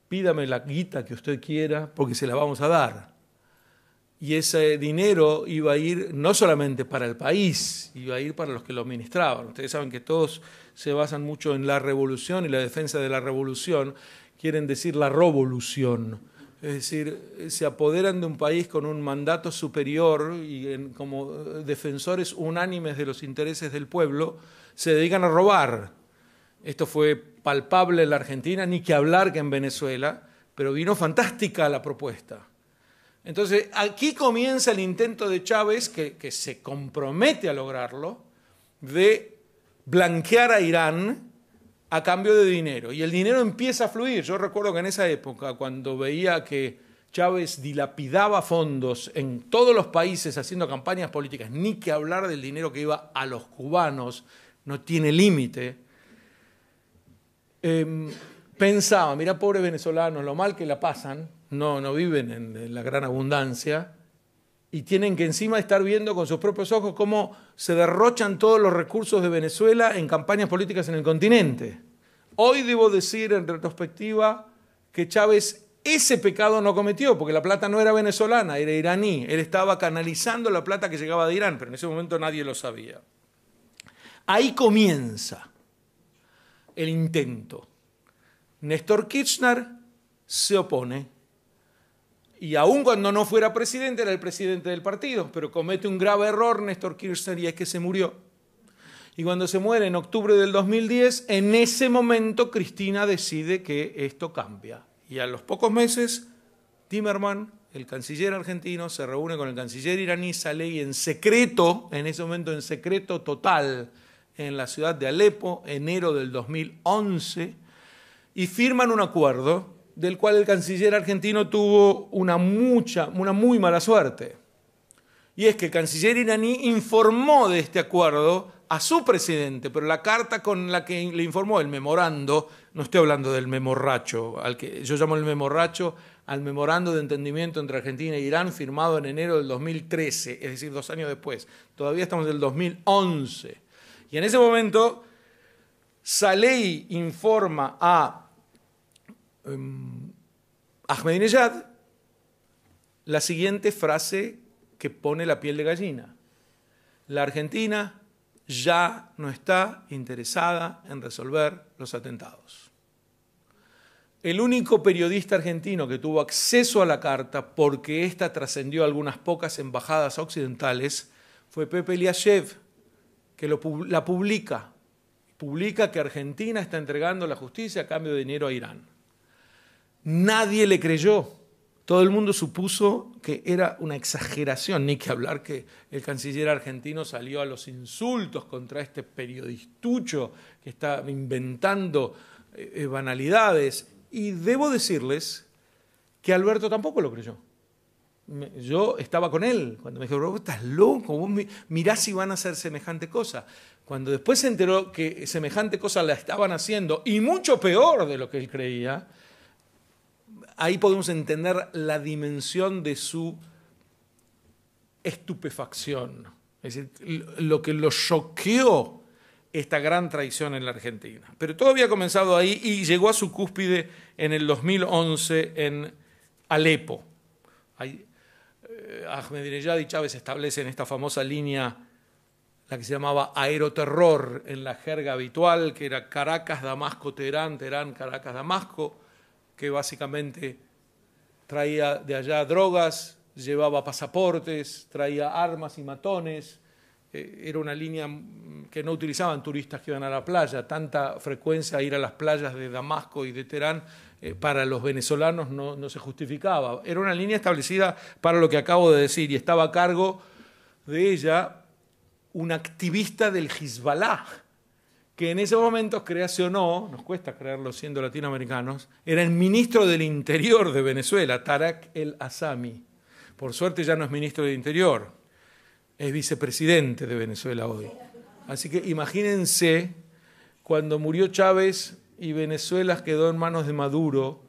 pídame la guita que usted quiera porque se la vamos a dar. Y ese dinero iba a ir no solamente para el país, iba a ir para los que lo administraban. Ustedes saben que todos se basan mucho en la revolución y la defensa de la revolución, quieren decir la revolución. Es decir, se apoderan de un país con un mandato superior y como defensores unánimes de los intereses del pueblo, se dedican a robar. Esto fue palpable en la Argentina, ni que hablar que en Venezuela, pero vino fantástica la propuesta. Entonces, aquí comienza el intento de Chávez, que se compromete a lograrlo, de blanquear a Irán a cambio de dinero. Y el dinero empieza a fluir. Yo recuerdo que en esa época, cuando veía que Chávez dilapidaba fondos en todos los países haciendo campañas políticas, ni que hablar del dinero que iba a los cubanos, no tiene límite, pensaba, mira, pobres venezolanos, lo mal que la pasan, no viven en la gran abundancia, y tienen que encima estar viendo con sus propios ojos cómo se derrochan todos los recursos de Venezuela en campañas políticas en el continente. Hoy debo decir en retrospectiva que Chávez ese pecado no cometió, porque la plata no era venezolana, era iraní. Él estaba canalizando la plata que llegaba de Irán, pero en ese momento nadie lo sabía. Ahí comienza el intento. Néstor Kirchner se opone. Y aun cuando no fuera presidente, era el presidente del partido, pero comete un grave error Néstor Kirchner y es que se murió. Y cuando se muere en octubre del 2010, en ese momento Cristina decide que esto cambia. Y a los pocos meses, Timerman, el canciller argentino, se reúne con el canciller iraní Salehi en secreto, en ese momento en secreto total, en la ciudad de Alepo, enero del 2011, y firman un acuerdo del cual el canciller argentino tuvo una muy mala suerte. Y es que el canciller iraní informó de este acuerdo a su presidente, pero la carta con la que le informó, el memorando, no estoy hablando del memorracho, al que yo llamo el memorracho al memorando de entendimiento entre Argentina e Irán, firmado en enero del 2013, es decir, 2 años después. Todavía estamos en el 2011. Y en ese momento, Salehi informa a Ahmadinejad la siguiente frase que pone la piel de gallina: la Argentina ya no está interesada en resolver los atentados. El único periodista argentino que tuvo acceso a la carta, porque ésta trascendió algunas pocas embajadas occidentales, fue Pepe Eliashev, que la publica que Argentina está entregando la justicia a cambio de dinero a Irán. Nadie le creyó. Todo el mundo supuso que era una exageración, ni que hablar que el canciller argentino salió a los insultos contra este periodistucho que está inventando banalidades. Y debo decirles que Alberto tampoco lo creyó. Yo estaba con él cuando me dijo, bro, estás loco, vos mirá si van a hacer semejante cosa. Cuando después se enteró que semejante cosa la estaban haciendo, y mucho peor de lo que él creía, ahí podemos entender la dimensión de su estupefacción. Es decir, lo que lo choqueó esta gran traición en la Argentina. Pero todo había comenzado ahí y llegó a su cúspide en el 2011 en Alepo. Ahí, Ahmadinejad y Chávez establecen esta famosa línea, la que se llamaba aeroterror en la jerga habitual, que era Caracas, Damasco, Teherán, Teherán, Caracas, Damasco, que básicamente traía de allá drogas, llevaba pasaportes, traía armas y matones. Era una línea que no utilizaban turistas que iban a la playa. Tanta frecuencia a ir a las playas de Damasco y de Teherán para los venezolanos no se justificaba. Era una línea establecida para lo que acabo de decir, y estaba a cargo de ella un activista del Hezbollah, que en ese momento, créase o no, nos cuesta creerlo siendo latinoamericanos, era el ministro del Interior de Venezuela, Tareq El Aissami. Por suerte ya no es ministro del Interior, es vicepresidente de Venezuela hoy. Así que imagínense cuando murió Chávez y Venezuela quedó en manos de Maduro,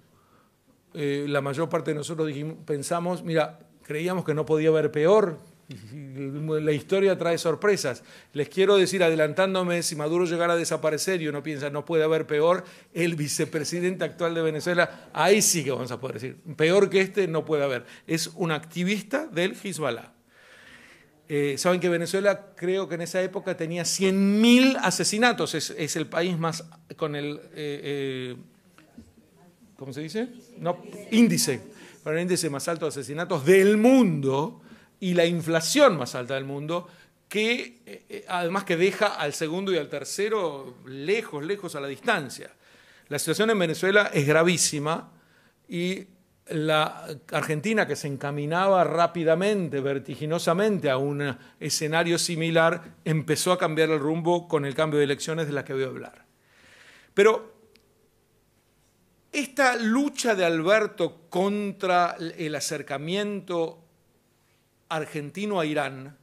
la mayor parte de nosotros pensamos, mira, creíamos que no podía haber peor, la historia trae sorpresas. Les quiero decir, adelantándome, si Maduro llegara a desaparecer y uno piensa no puede haber peor, el vicepresidente actual de Venezuela, ahí sí que vamos a poder decir, peor que este no puede haber. Es un activista del Hezbollah. Saben que Venezuela, creo que en esa época tenía 100.000 asesinatos, es el país más con el, ¿cómo se dice? No, índice, para el índice más alto de asesinatos del mundo, y la inflación más alta del mundo, que además que deja al segundo y al tercero lejos, lejos a la distancia. La situación en Venezuela es gravísima y la Argentina, que se encaminaba rápidamente, vertiginosamente a un escenario similar, empezó a cambiar el rumbo con el cambio de elecciones de la que voy a hablar. Pero esta lucha de Alberto contra el acercamiento argentino a Irán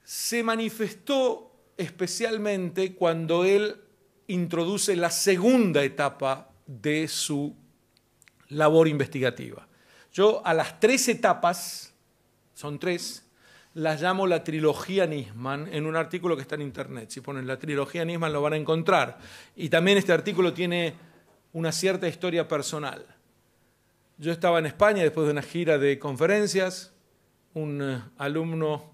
se manifestó especialmente cuando él introduce la segunda etapa de su labor investigativa. Yo a las 3 etapas, son 3, las llamo la trilogía Nisman, en un artículo que está en internet. Si ponen la trilogía Nisman lo van a encontrar. Y también este artículo tiene una cierta historia personal. Yo estaba en España después de una gira de conferencias. Un alumno,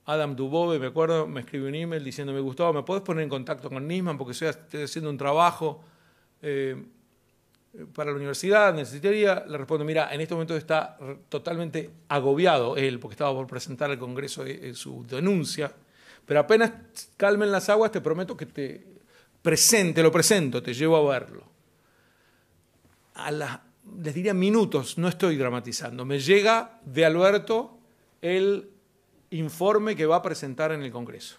Adam Dubove, me acuerdo, me escribió un email diciéndome, Gustavo, ¿me podés poner en contacto con Nisman? Porque estoy haciendo un trabajo para la universidad, necesitaría. Le respondo, mira, en este momento está totalmente agobiado él, porque estaba por presentar al Congreso su denuncia, pero apenas calmen las aguas, te prometo que lo presento, te llevo a verlo. Les diría minutos, no estoy dramatizando, me llega de Alberto el informe que va a presentar en el Congreso.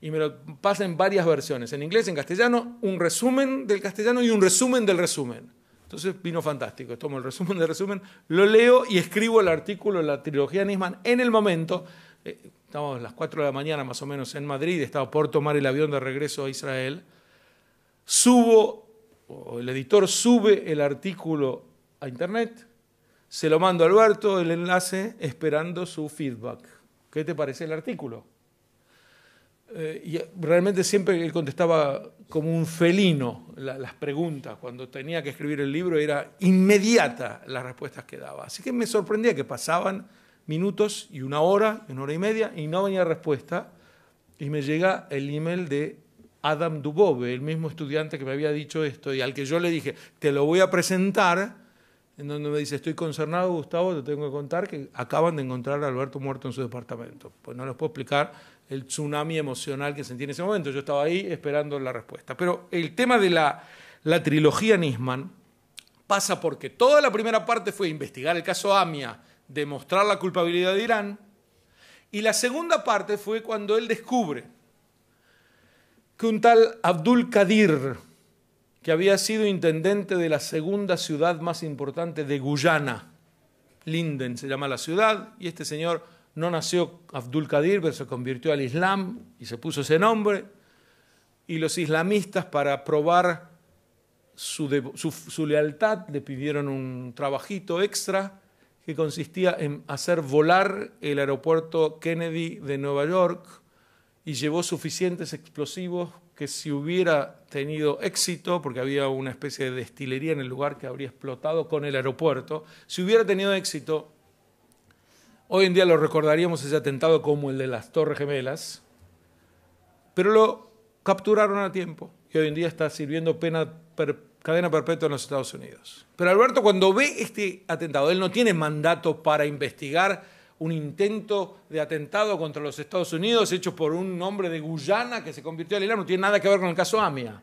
Y me lo pasa en varias versiones, en inglés, en castellano, un resumen del castellano y un resumen del resumen. Entonces vino fantástico, tomo el resumen del resumen, lo leo y escribo el artículo de la trilogía Nisman en el momento. Estamos a las 4 de la mañana más o menos en Madrid, estaba por tomar el avión de regreso a Israel. El editor sube el artículo a internet, se lo mando a Alberto, el enlace, esperando su feedback. ¿Qué te parece el artículo? Y realmente siempre él contestaba como un felino las preguntas. Cuando tenía que escribir el libro era inmediata las respuestas que daba. Así que me sorprendía que pasaban minutos y una hora y media y no venía respuesta. Y me llega el email de Adam Dubove, el mismo estudiante que me había dicho esto y al que yo le dije, te lo voy a presentar, en donde me dice, estoy concernado, Gustavo, te tengo que contar que acaban de encontrar a Alberto muerto en su departamento. Pues no les puedo explicar el tsunami emocional que sentí en ese momento. Yo estaba ahí esperando la respuesta. Pero el tema de la trilogía Nisman pasa porque toda la primera parte fue investigar el caso AMIA, demostrar la culpabilidad de Irán, y la segunda parte fue cuando él descubre que un tal Abdul Qadir, que había sido intendente de la segunda ciudad más importante de Guyana, Linden se llama la ciudad, y este señor no nació Abdul Qadir, pero se convirtió al Islam y se puso ese nombre, y los islamistas, para probar su lealtad, le pidieron un trabajito extra que consistía en hacer volar el aeropuerto Kennedy de Nueva York, y llevó suficientes explosivos que si hubiera tenido éxito, porque había una especie de destilería en el lugar que habría explotado con el aeropuerto, si hubiera tenido éxito, hoy en día lo recordaríamos ese atentado como el de las Torres Gemelas, pero lo capturaron a tiempo y hoy en día está sirviendo cadena perpetua en los Estados Unidos. Pero Alberto, cuando ve este atentado, él no tiene mandato para investigar un intento de atentado contra los Estados Unidos hecho por un hombre de Guyana que se convirtió al Islam, no tiene nada que ver con el caso AMIA.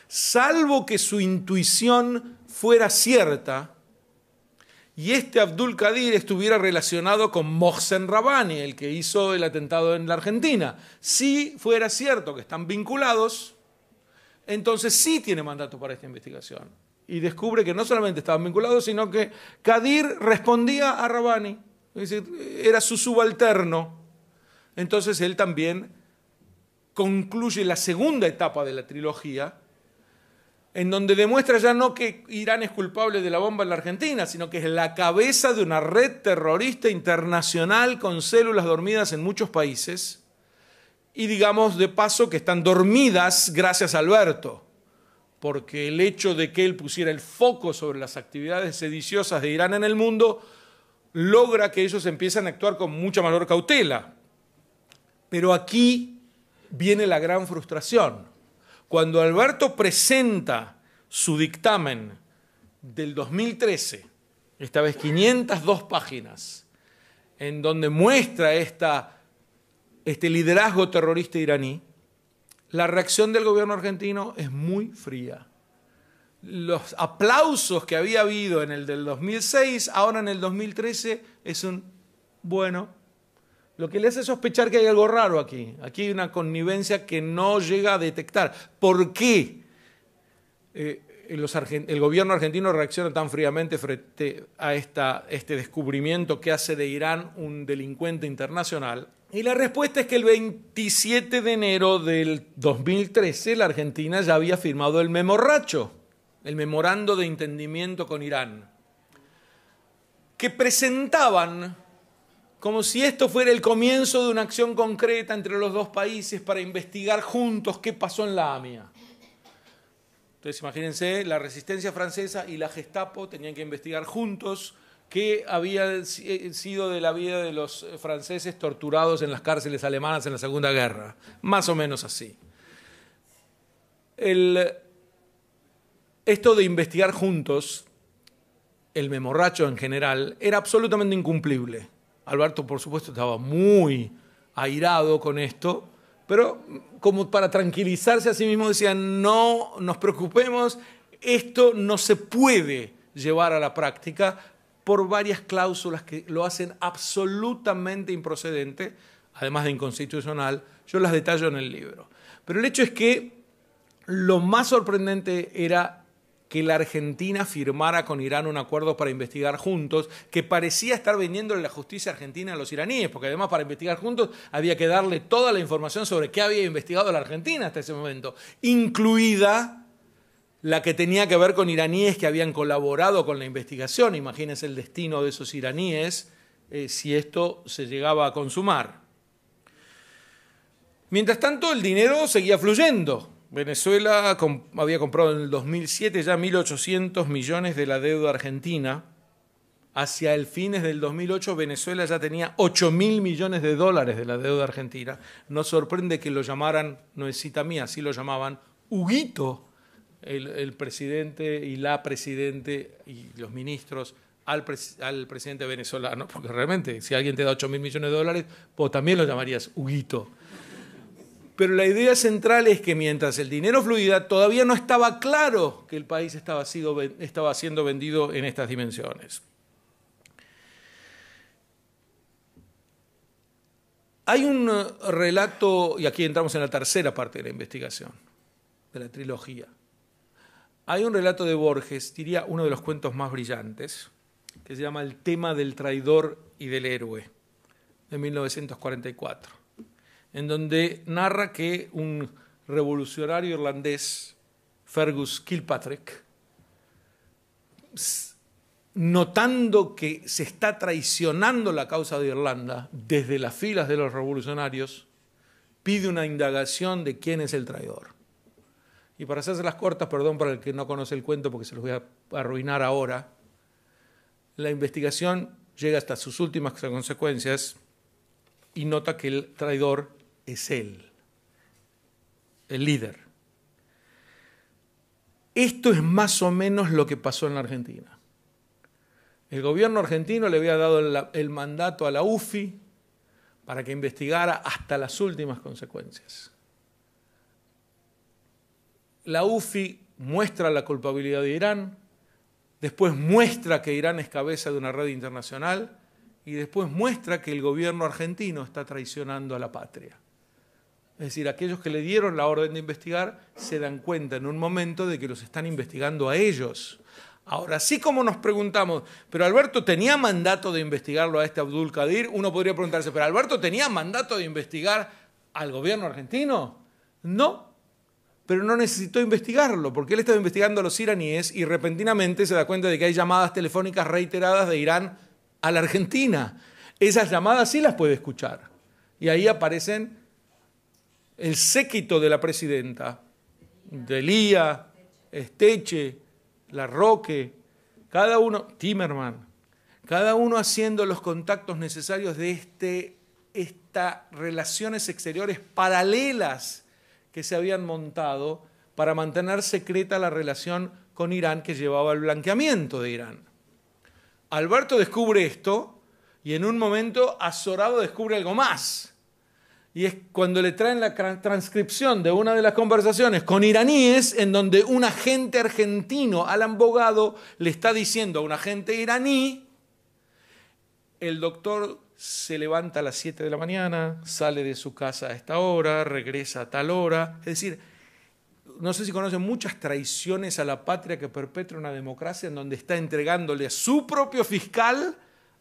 Salvo que su intuición fuera cierta y este Abdul Qadir estuviera relacionado con Mohsen Rabbani, el que hizo el atentado en la Argentina. Si fuera cierto que están vinculados, entonces sí tiene mandato para esta investigación. Y descubre que no solamente estaban vinculados, sino que Qadir respondía a Rabbani, es decir, era su subalterno. Entonces él también concluye la segunda etapa de la trilogía, en donde demuestra ya no que Irán es culpable de la bomba en la Argentina, sino que es la cabeza de una red terrorista internacional con células dormidas en muchos países, y digamos de paso que están dormidas gracias a Alberto, porque el hecho de que él pusiera el foco sobre las actividades sediciosas de Irán en el mundo logra que ellos empiecen a actuar con mucha mayor cautela. Pero aquí viene la gran frustración. Cuando Alberto presenta su dictamen del 2013, esta vez 502 páginas, en donde muestra este liderazgo terrorista iraní, la reacción del gobierno argentino es muy fría. Los aplausos que había habido en el del 2006, ahora en el 2013, es un bueno. Lo que le hace sospechar que hay algo raro aquí. Aquí hay una connivencia que no llega a detectar. ¿Por qué el gobierno argentino reacciona tan fríamente frente a este descubrimiento que hace de Irán un delincuente internacional? Y la respuesta es que el 27 de enero del 2013 la Argentina ya había firmado el memorracho, el memorando de entendimiento con Irán, que presentaban como si esto fuera el comienzo de una acción concreta entre los dos países para investigar juntos qué pasó en la AMIA. Entonces, imagínense, la resistencia francesa y la Gestapo tenían que investigar juntos qué había sido de la vida de los franceses torturados en las cárceles alemanas en la Segunda Guerra. Más o menos así. Esto de investigar juntos, el memorracho en general, era absolutamente incumplible. Alberto, por supuesto, estaba muy airado con esto, pero como para tranquilizarse a sí mismo decía, no nos preocupemos, esto no se puede llevar a la práctica por varias cláusulas que lo hacen absolutamente improcedente, además de inconstitucional. Yo las detallo en el libro. Pero el hecho es que lo más sorprendente era que la Argentina firmara con Irán un acuerdo para investigar juntos, que parecía estar vendiéndole la justicia argentina a los iraníes, porque además para investigar juntos había que darle toda la información sobre qué había investigado la Argentina hasta ese momento, incluida la que tenía que ver con iraníes que habían colaborado con la investigación. Imagínense el destino de esos iraníes si esto se llegaba a consumar. Mientras tanto, el dinero seguía fluyendo. Venezuela había comprado en el 2007 ya 1.800 millones de la deuda argentina. Hacia el fines del 2008 Venezuela ya tenía 8.000 millones de dólares de la deuda argentina. No sorprende que lo llamaran, no es cita mía, así lo llamaban, Huguito, el presidente y la presidente y los ministros al presidente venezolano, porque realmente si alguien te da 8.000 millones de dólares, vos también lo llamarías Huguito. Pero la idea central es que mientras el dinero fluía, todavía no estaba claro que el país estaba siendo vendido en estas dimensiones. Hay un relato, y aquí entramos en la tercera parte de la investigación, de la trilogía. Hay un relato de Borges, diría uno de los cuentos más brillantes, que se llama El tema del traidor y del héroe, de 1944. En donde narra que un revolucionario irlandés, Fergus Kilpatrick, notando que se está traicionando la causa de Irlanda desde las filas de los revolucionarios, pide una indagación de quién es el traidor. Y para hacerse las cortas, perdón para el que no conoce el cuento porque se los voy a arruinar ahora, la investigación llega hasta sus últimas consecuencias y nota que el traidor es él, el líder. Esto es más o menos lo que pasó en la Argentina. El gobierno argentino le había dado el mandato a la UFI para que investigara hasta las últimas consecuencias. La UFI muestra la culpabilidad de Irán, después muestra que Irán es cabeza de una red internacional y después muestra que el gobierno argentino está traicionando a la patria. Es decir, aquellos que le dieron la orden de investigar se dan cuenta en un momento de que los están investigando a ellos. Ahora, así como nos preguntamos, ¿pero Alberto tenía mandato de investigarlo a este Abdul Qadir? Uno podría preguntarse, ¿pero Alberto tenía mandato de investigar al gobierno argentino? No, pero no necesitó investigarlo, porque él estaba investigando a los iraníes y repentinamente se da cuenta de que hay llamadas telefónicas reiteradas de Irán a la Argentina. Esas llamadas sí las puede escuchar. Y ahí aparecen el séquito de la presidenta, de Lía, Esteche, Larroque, cada uno, Timerman, cada uno haciendo los contactos necesarios de estas relaciones exteriores paralelas que se habían montado para mantener secreta la relación con Irán que llevaba al blanqueamiento de Irán. Alberto descubre esto y en un momento azorado descubre algo más. Y es cuando le traen la transcripción de una de las conversaciones con iraníes en donde un agente argentino, Alan Bogado, le está diciendo a un agente iraní, el doctor se levanta a las 7 de la mañana, sale de su casa a esta hora, regresa a tal hora. Es decir, no sé si conocen muchas traiciones a la patria que perpetra una democracia en donde está entregándole a su propio fiscal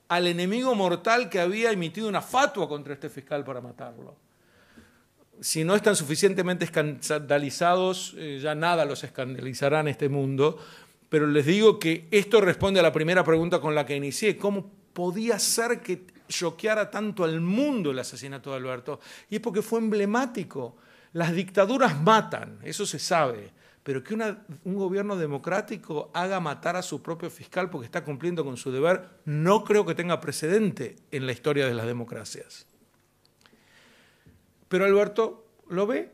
al enemigo mortal que había emitido una fatua contra este fiscal para matarlo. Si no están suficientemente escandalizados, ya nada los escandalizará en este mundo, pero les digo que esto responde a la primera pregunta con la que inicié. ¿Cómo podía ser que choqueara tanto al mundo el asesinato de Alberto? Y es porque fue emblemático. Las dictaduras matan, eso se sabe, pero que un gobierno democrático haga matar a su propio fiscal porque está cumpliendo con su deber, no creo que tenga precedente en la historia de las democracias. Pero Alberto lo ve.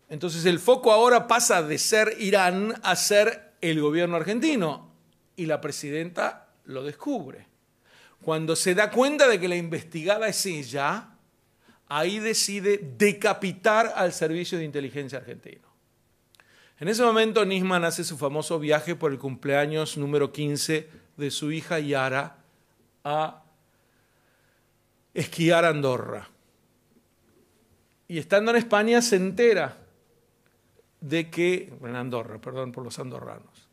Entonces el foco ahora pasa de ser Irán a ser el gobierno argentino. Y la presidenta lo descubre. Cuando se da cuenta de que la investigada es ella, ahí decide decapitar al servicio de inteligencia argentino. En ese momento Nisman hace su famoso viaje por el cumpleaños número 15 de su hija Yara a esquiar a Andorra. Y estando en España se entera de que, en Andorra, perdón por los andorranos,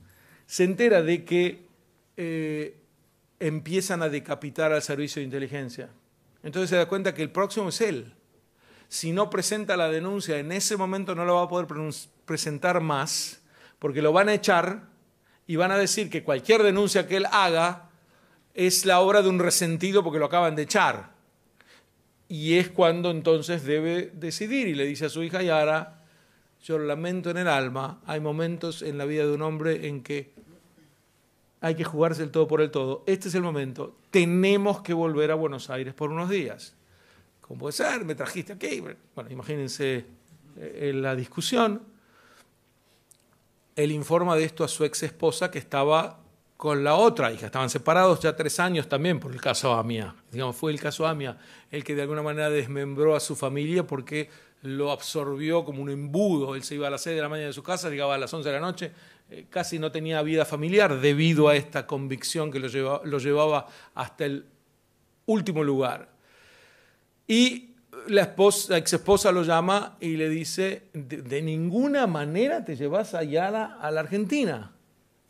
se entera de que empiezan a decapitar al servicio de inteligencia. Entonces se da cuenta que el próximo es él. Si no presenta la denuncia en ese momento no lo va a poder presentar más, porque lo van a echar y van a decir que cualquier denuncia que él haga es la obra de un resentido porque lo acaban de echar. Y es cuando entonces debe decidir y le dice a su hija Yara, yo lo lamento en el alma, hay momentos en la vida de un hombre en que hay que jugarse el todo por el todo. Este es el momento, tenemos que volver a Buenos Aires por unos días. ¿Cómo puede ser? ¿Me trajiste aquí? Bueno, imagínense la discusión. Él informa de esto a su ex esposa que estaba con la otra hija. Estaban separados ya 3 años también por el caso Amia. Digamos, fue el caso Amia el que de alguna manera desmembró a su familia porque lo absorbió como un embudo. Él se iba a las 6 de la mañana de su casa, llegaba a las 11 de la noche, casi no tenía vida familiar debido a esta convicción que lo llevaba hasta el último lugar. Y la ex esposa lo llama y le dice, de ninguna manera te llevas a Yara a la Argentina.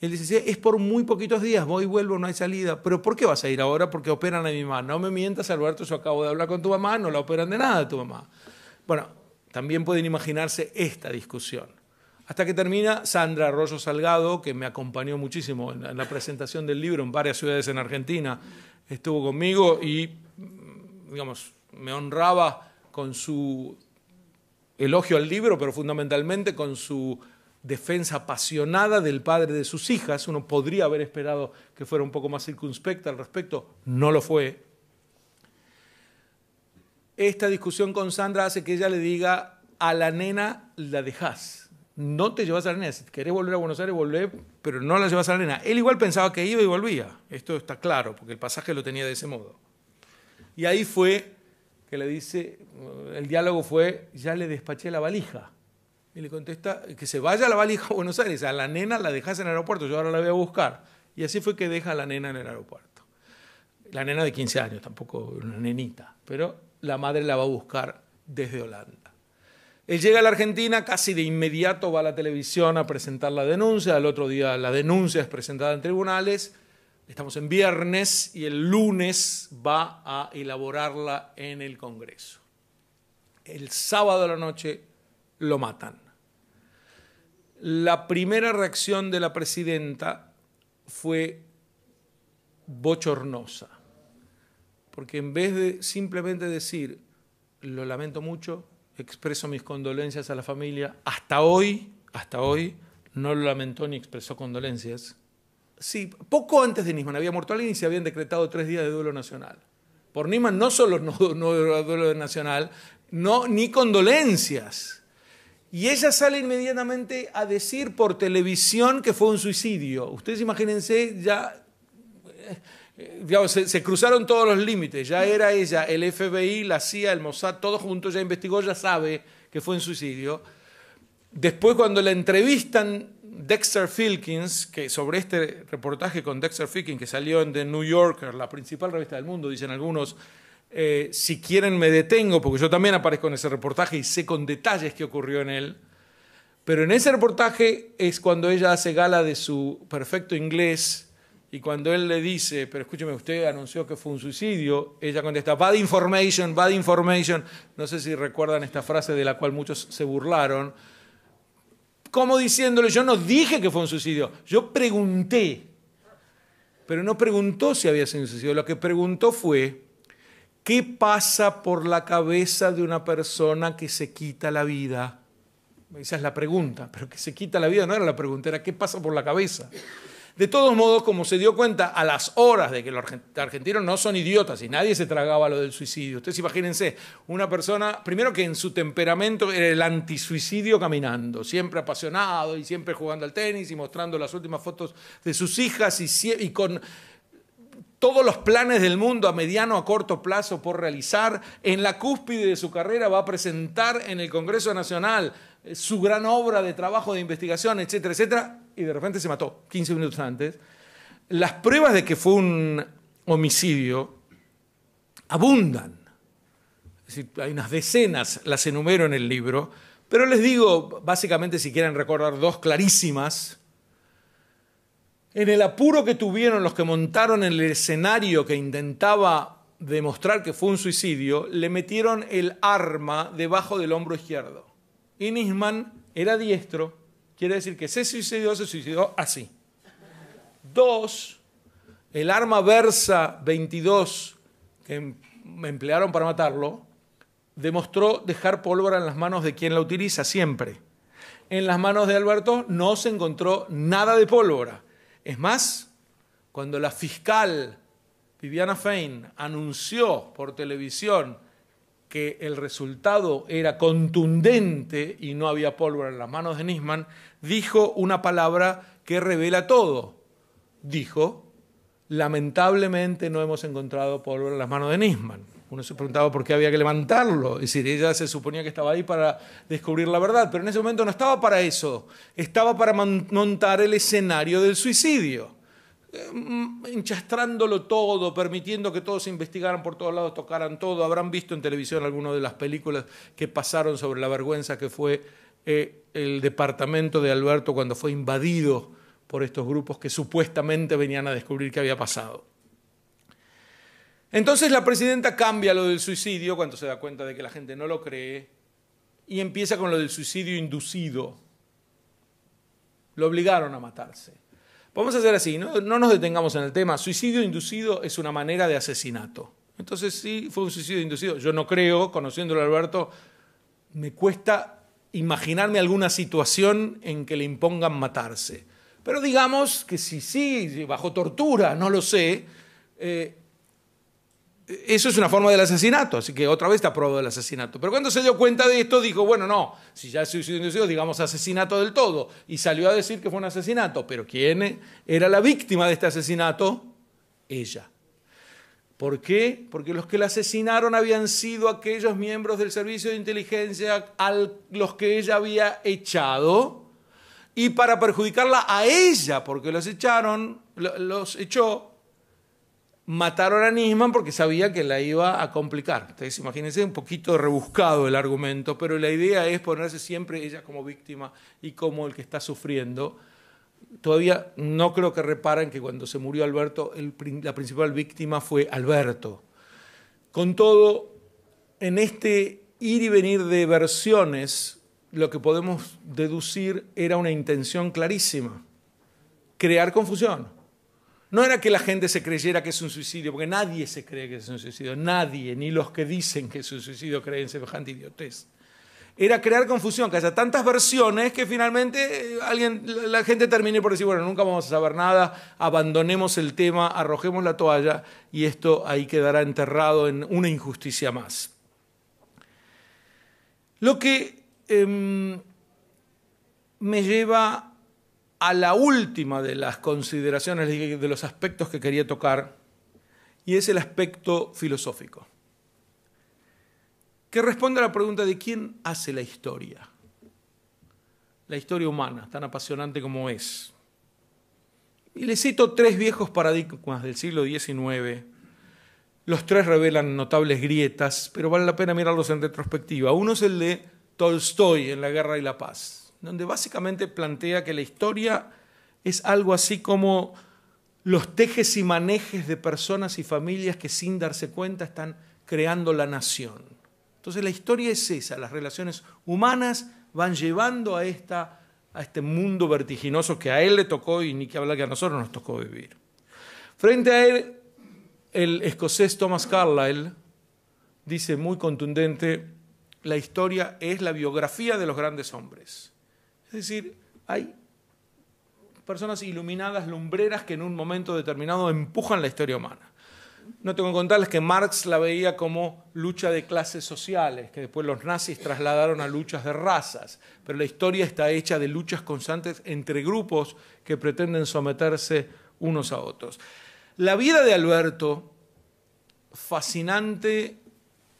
Y él dice, sí, es por muy poquitos días, voy y vuelvo, no hay salida. ¿Pero por qué vas a ir ahora? Porque operan a mi mamá. No me mientas, Alberto, yo acabo de hablar con tu mamá, no la operan de nada a tu mamá. Bueno, también pueden imaginarse esta discusión. Hasta que termina Sandra Arroyo Salgado, que me acompañó muchísimo en la presentación del libro en varias ciudades en Argentina, estuvo conmigo y, digamos, me honraba con su elogio al libro, pero fundamentalmente con su defensa apasionada del padre de sus hijas. Uno podría haber esperado que fuera un poco más circunspecta al respecto, no lo fue. Esta discusión con Sandra hace que ella le diga, a la nena la dejás, no te llevas a la nena, si querés volver a Buenos Aires, volvé, pero no la llevas a la nena. Él igual pensaba que iba y volvía, esto está claro, porque el pasaje lo tenía de ese modo. Y ahí fue que le dice, el diálogo fue, ya le despaché la valija. Y le contesta, que se vaya la valija a Buenos Aires, a la nena la dejás en el aeropuerto, yo ahora la voy a buscar. Y así fue que deja a la nena en el aeropuerto. La nena de 15 años, tampoco una nenita, pero la madre la va a buscar desde Holanda. Él llega a la Argentina, casi de inmediato va a la televisión a presentar la denuncia, al otro día la denuncia es presentada en tribunales, estamos en viernes y el lunes va a elaborarla en el Congreso. El sábado a la noche lo matan. La primera reacción de la presidenta fue bochornosa, porque en vez de simplemente decir, lo lamento mucho, expreso mis condolencias a la familia, hasta hoy, no lo lamentó ni expresó condolencias. Sí, poco antes de Nisman había muerto alguien y se habían decretado 3 días de duelo nacional. Por Nisman no solo no era duelo nacional, ni condolencias. Y ella sale inmediatamente a decir por televisión que fue un suicidio. Ustedes imagínense, ya digamos, se cruzaron todos los límites. Ya era ella, el FBI, la CIA, el Mossad, todos juntos, ya investigó, ya sabe que fue un suicidio. Después, cuando la entrevistan Dexter Filkins, que sobre este reportaje con Dexter Filkins, que salió en The New Yorker, la principal revista del mundo, dicen algunos, si quieren me detengo, porque yo también aparezco en ese reportaje y sé con detalles qué ocurrió en él. Pero en ese reportaje es cuando ella hace gala de su perfecto inglés y cuando él le dice, pero escúcheme, usted anunció que fue un suicidio, ella contesta, bad information, bad information. No sé si recuerdan esta frase de la cual muchos se burlaron. Como diciéndole, yo no dije que fue un suicidio, yo pregunté. Pero no preguntó si había sido un suicidio, lo que preguntó fue, ¿qué pasa por la cabeza de una persona que se quita la vida? Esa es la pregunta, pero que se quita la vida no era la pregunta, era ¿qué pasa por la cabeza? De todos modos, como se dio cuenta a las horas de que los argentinos no son idiotas y nadie se tragaba lo del suicidio. Ustedes imagínense, una persona, primero que en su temperamento era el antisuicidio caminando, siempre apasionado y siempre jugando al tenis y mostrando las últimas fotos de sus hijas y con todos los planes del mundo a mediano, a corto plazo por realizar. En la cúspide de su carrera va a presentar en el Congreso Nacional su gran obra de trabajo de investigación, etcétera, etcétera, y de repente se mató 15 minutos antes. Las pruebas de que fue un homicidio abundan. Es decir, hay unas decenas, las enumero en el libro, pero les digo, básicamente, si quieren recordar 2 clarísimas. En el apuro que tuvieron los que montaron el escenario que intentaba demostrar que fue un suicidio, le metieron el arma debajo del hombro izquierdo. Y Nisman era diestro, quiere decir que se suicidó así. 2, el arma Versa 22 que emplearon para matarlo, demostró dejar pólvora en las manos de quien la utiliza siempre. En las manos de Alberto no se encontró nada de pólvora. Es más, cuando la fiscal Viviana Fein anunció por televisión que el resultado era contundente y no había pólvora en las manos de Nisman, dijo una palabra que revela todo. Dijo, lamentablemente no hemos encontrado pólvora en las manos de Nisman. Uno se preguntaba por qué había que levantarlo. Es decir, ella se suponía que estaba ahí para descubrir la verdad, pero en ese momento no estaba para eso. Estaba para montar el escenario del suicidio. Enchastrándolo todo, permitiendo que todos se investigaran por todos lados, tocaran todo. Habrán visto en televisión algunas de las películas que pasaron sobre la vergüenza que fue el departamento de Alberto cuando fue invadido por estos grupos que supuestamente venían a descubrir qué había pasado. Entonces la presidenta cambia lo del suicidio cuando se da cuenta de que la gente no lo cree y empieza con lo del suicidio inducido. Lo obligaron a matarse. Vamos a hacer así, no nos detengamos en el tema. Suicidio inducido es una manera de asesinato. Entonces sí, fue un suicidio inducido. Yo no creo, conociéndolo a Alberto, me cuesta imaginarme alguna situación en que le impongan matarse. Pero digamos que sí, bajo tortura, no lo sé. Eso es una forma del asesinato, así que otra vez está probado el asesinato. Pero cuando se dio cuenta de esto, dijo, bueno, no, si ya es suicidio inducido, digamos asesinato del todo. Y salió a decir que fue un asesinato. Pero ¿quién era la víctima de este asesinato? Ella. ¿Por qué? Porque los que la asesinaron habían sido aquellos miembros del servicio de inteligencia a los que ella había echado y para perjudicarla a ella, porque los echó, mataron a Nisman porque sabía que la iba a complicar. Entonces, imagínense, un poquito rebuscado el argumento, pero la idea es ponerse siempre ella como víctima y como el que está sufriendo. Todavía no creo que reparen que cuando se murió Alberto, la principal víctima fue Alberto. Con todo, en este ir y venir de versiones, lo que podemos deducir era una intención clarísima: crear confusión. No era que la gente se creyera que es un suicidio, porque nadie se cree que es un suicidio, nadie, ni los que dicen que es un suicidio creen semejante idiotez. Era crear confusión, que haya tantas versiones que finalmente la gente termine por decir, bueno, nunca vamos a saber nada, abandonemos el tema, arrojemos la toalla y esto ahí quedará enterrado en una injusticia más. Lo que me lleva a la última de las consideraciones, de los aspectos que quería tocar, y es el aspecto filosófico, que responde a la pregunta de quién hace la historia humana, tan apasionante como es. Y le cito 3 viejos paradigmas del siglo XIX. Los 3 revelan notables grietas, pero vale la pena mirarlos en retrospectiva. Uno es el de Tolstoy en La Guerra y la Paz, donde básicamente plantea que la historia es algo así como los tejes y manejes de personas y familias que sin darse cuenta están creando la nación. Entonces la historia es esa, las relaciones humanas van llevando a este mundo vertiginoso que a él le tocó y ni que hablar que a nosotros nos tocó vivir. Frente a él, el escocés Thomas Carlyle dice muy contundente: la historia es la biografía de los grandes hombres. Es decir, hay personas iluminadas, lumbreras, que en un momento determinado empujan la historia humana. No tengo que contarles que Marx la veía como lucha de clases sociales, que después los nazis trasladaron a luchas de razas, pero la historia está hecha de luchas constantes entre grupos que pretenden someterse unos a otros. La vida de Alberto, fascinante,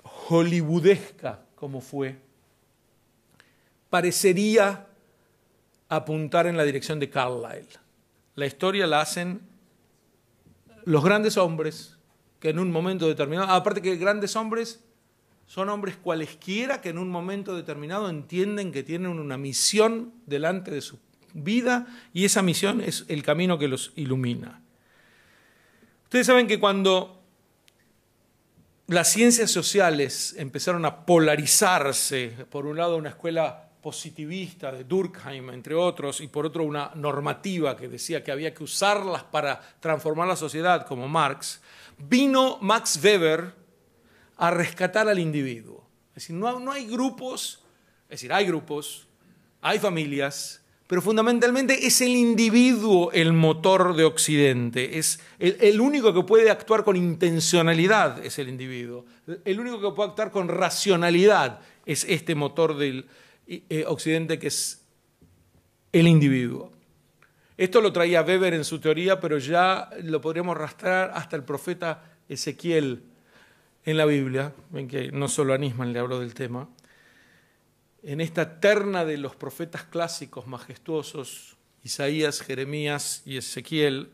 hollywoodesca como fue, parecería apuntar en la dirección de Carlyle. La historia la hacen los grandes hombres que en un momento determinado, aparte que grandes hombres son hombres cualesquiera que en un momento determinado entienden que tienen una misión delante de su vida y esa misión es el camino que los ilumina. Ustedes saben que cuando las ciencias sociales empezaron a polarizarse, por un lado una escuela positivista de Durkheim, entre otros, y por otro una normativa que decía que había que usarlas para transformar la sociedad, como Marx, vino Max Weber a rescatar al individuo. Es decir, no hay grupos, es decir, hay grupos, hay familias, pero fundamentalmente es el individuo el motor de Occidente. Es el único que puede actuar con intencionalidad es el individuo. El único que puede actuar con racionalidad es este motor del Occidente, que es el individuo. Esto lo traía Weber en su teoría, pero ya lo podríamos rastrear hasta el profeta Ezequiel en la Biblia. Ven que no solo a Nisman le habló del tema. En esta terna de los profetas clásicos majestuosos, Isaías, Jeremías y Ezequiel.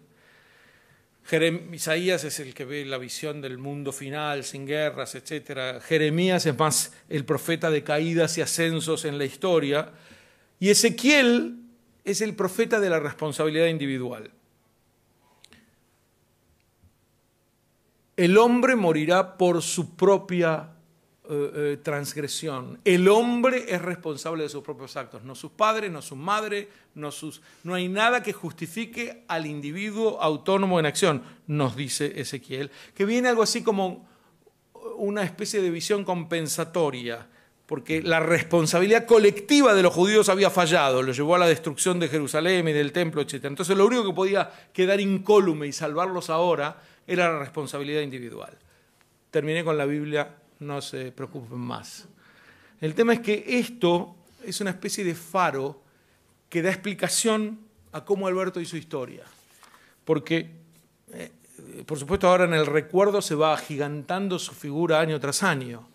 Isaías es el que ve la visión del mundo final, sin guerras, etc. Jeremías es más el profeta de caídas y ascensos en la historia. Y Ezequiel es el profeta de la responsabilidad individual. El hombre morirá por su propia transgresión. El hombre es responsable de sus propios actos, no sus padres, no su madre, no hay nada que justifique al individuo autónomo en acción, nos dice Ezequiel, que viene algo así como una especie de visión compensatoria, porque la responsabilidad colectiva de los judíos había fallado, lo llevó a la destrucción de Jerusalén y del templo, etc. Entonces lo único que podía quedar incólume y salvarlos ahora era la responsabilidad individual. Terminé con la Biblia. No se preocupen más. El tema es que esto es una especie de faro que da explicación a cómo Alberto hizo historia. Porque, por supuesto, ahora en el recuerdo se va agigantando su figura año tras año.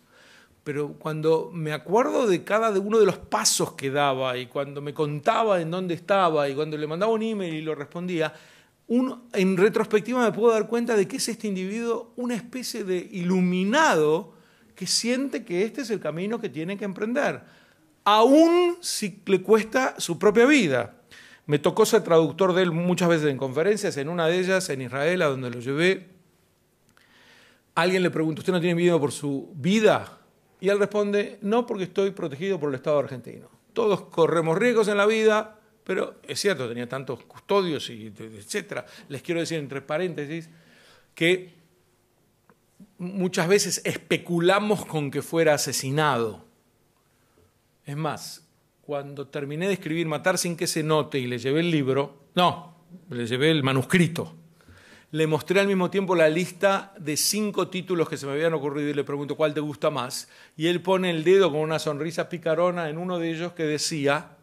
pero cuando me acuerdo de cada uno de los pasos que daba y cuando me contaba en dónde estaba y cuando le mandaba un email y lo respondía, en retrospectiva me puedo dar cuenta de que es este individuo una especie de iluminado que siente que este es el camino que tiene que emprender, aún si le cuesta su propia vida. Me tocó ser traductor de él muchas veces en conferencias, en una de ellas en Israel, a donde lo llevé. Alguien le pregunta, ¿usted no tiene miedo por su vida? Y él responde, no, porque estoy protegido por el Estado argentino. Todos corremos riesgos en la vida, pero es cierto, tenía tantos custodios, y etcétera. Les quiero decir, entre paréntesis, que muchas veces especulamos con que fuera asesinado. Es más, cuando terminé de escribir Matar sin que se note y le llevé el libro, no, le llevé el manuscrito, le mostré al mismo tiempo la lista de 5 títulos que se me habían ocurrido y le pregunto cuál te gusta más. Y él pone el dedo con una sonrisa picarona en uno de ellos que decía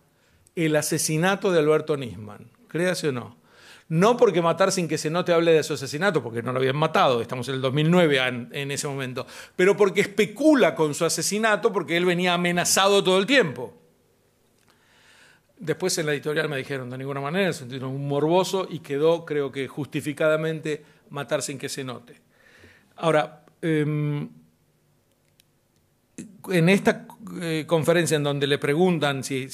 El asesinato de Alberto Nisman. Créase o no. No porque Matar sin que se note hable de su asesinato, porque no lo habían matado, estamos en el 2009 en ese momento, pero porque especula con su asesinato porque él venía amenazado todo el tiempo. Después en la editorial me dijeron, de ninguna manera, es un morboso y quedó, creo que justificadamente, Matar sin que se note. Ahora, en esta conferencia en donde le preguntan si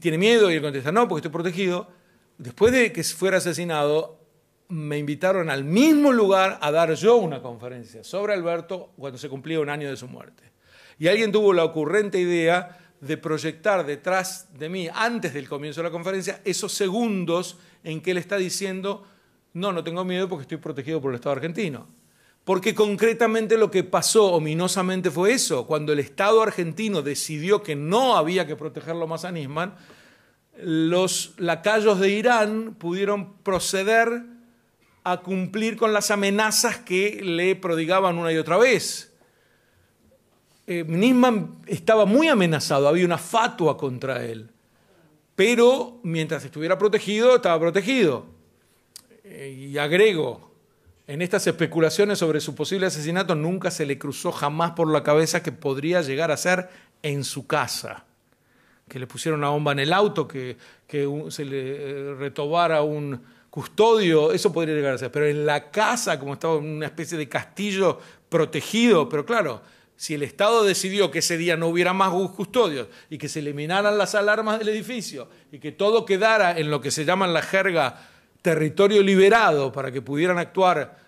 tiene miedo y él contesta, no, porque estoy protegido, después de que fuera asesinado, me invitaron al mismo lugar a dar yo una conferencia sobre Alberto cuando se cumplía 1 año de su muerte. Y alguien tuvo la ocurrente idea de proyectar detrás de mí, antes del comienzo de la conferencia, esos segundos en que él está diciendo, no tengo miedo porque estoy protegido por el Estado argentino. Porque concretamente lo que pasó ominosamente fue eso. Cuando el Estado argentino decidió que no había que protegerlo más a Nisman, los lacayos de Irán pudieron proceder a cumplir con las amenazas que le prodigaban una y otra vez. Nisman estaba muy amenazado, había una fatua contra él, pero mientras estuviera protegido, estaba protegido. Y agrego, en estas especulaciones sobre su posible asesinato nunca se le cruzó jamás por la cabeza que podría llegar a ser en su casa, que le pusieron una bomba en el auto, que se le retobara un custodio, eso podría llegar a ser, pero en la casa, como estaba en una especie de castillo protegido, pero claro, si el Estado decidió que ese día no hubiera más custodios y que se eliminaran las alarmas del edificio y que todo quedara en lo que se llama en la jerga territorio liberado para que pudieran actuar,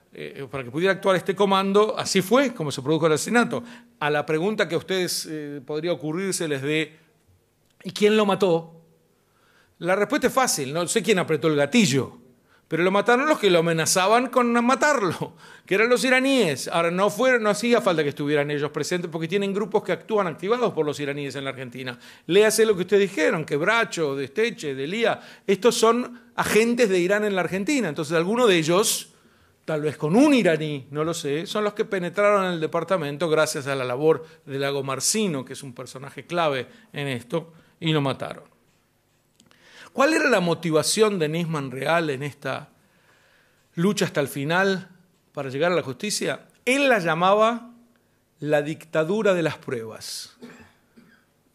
para que pudiera actuar este comando, así fue como se produjo el asesinato. A la pregunta que a ustedes podría ocurrírseles de ¿y quién lo mató? La respuesta es fácil, no sé quién apretó el gatillo. Pero lo mataron los que lo amenazaban con matarlo, que eran los iraníes. Ahora, no hacía falta que estuvieran ellos presentes porque tienen grupos que actúan activados por los iraníes en la Argentina. Léase lo que ustedes dijeron, Quebracho, Desteche, Delía. Estos son agentes de Irán en la Argentina. Entonces, algunos de ellos, tal vez con un iraní, no lo sé, son los que penetraron en el departamento gracias a la labor de Lago Marcino, que es un personaje clave en esto, y lo mataron. ¿Cuál era la motivación de Nisman real en esta lucha hasta el final para llegar a la justicia? Él la llamaba la dictadura de las pruebas.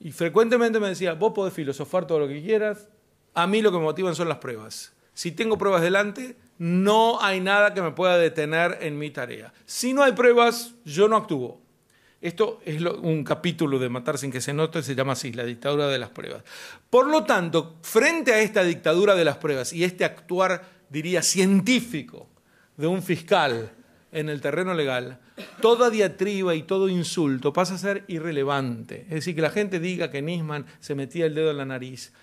Y frecuentemente me decía, vos podés filosofar todo lo que quieras, a mí lo que me motivan son las pruebas. Si tengo pruebas delante, no hay nada que me pueda detener en mi tarea. Si no hay pruebas, yo no actúo. Esto es un capítulo de Matar sin que se note, se llama así, la dictadura de las pruebas. Por lo tanto, frente a esta dictadura de las pruebas y este actuar, diría, científico de un fiscal en el terreno legal, toda diatriba y todo insulto pasa a ser irrelevante. Es decir, que la gente diga que Nisman se metía el dedo en la nariz.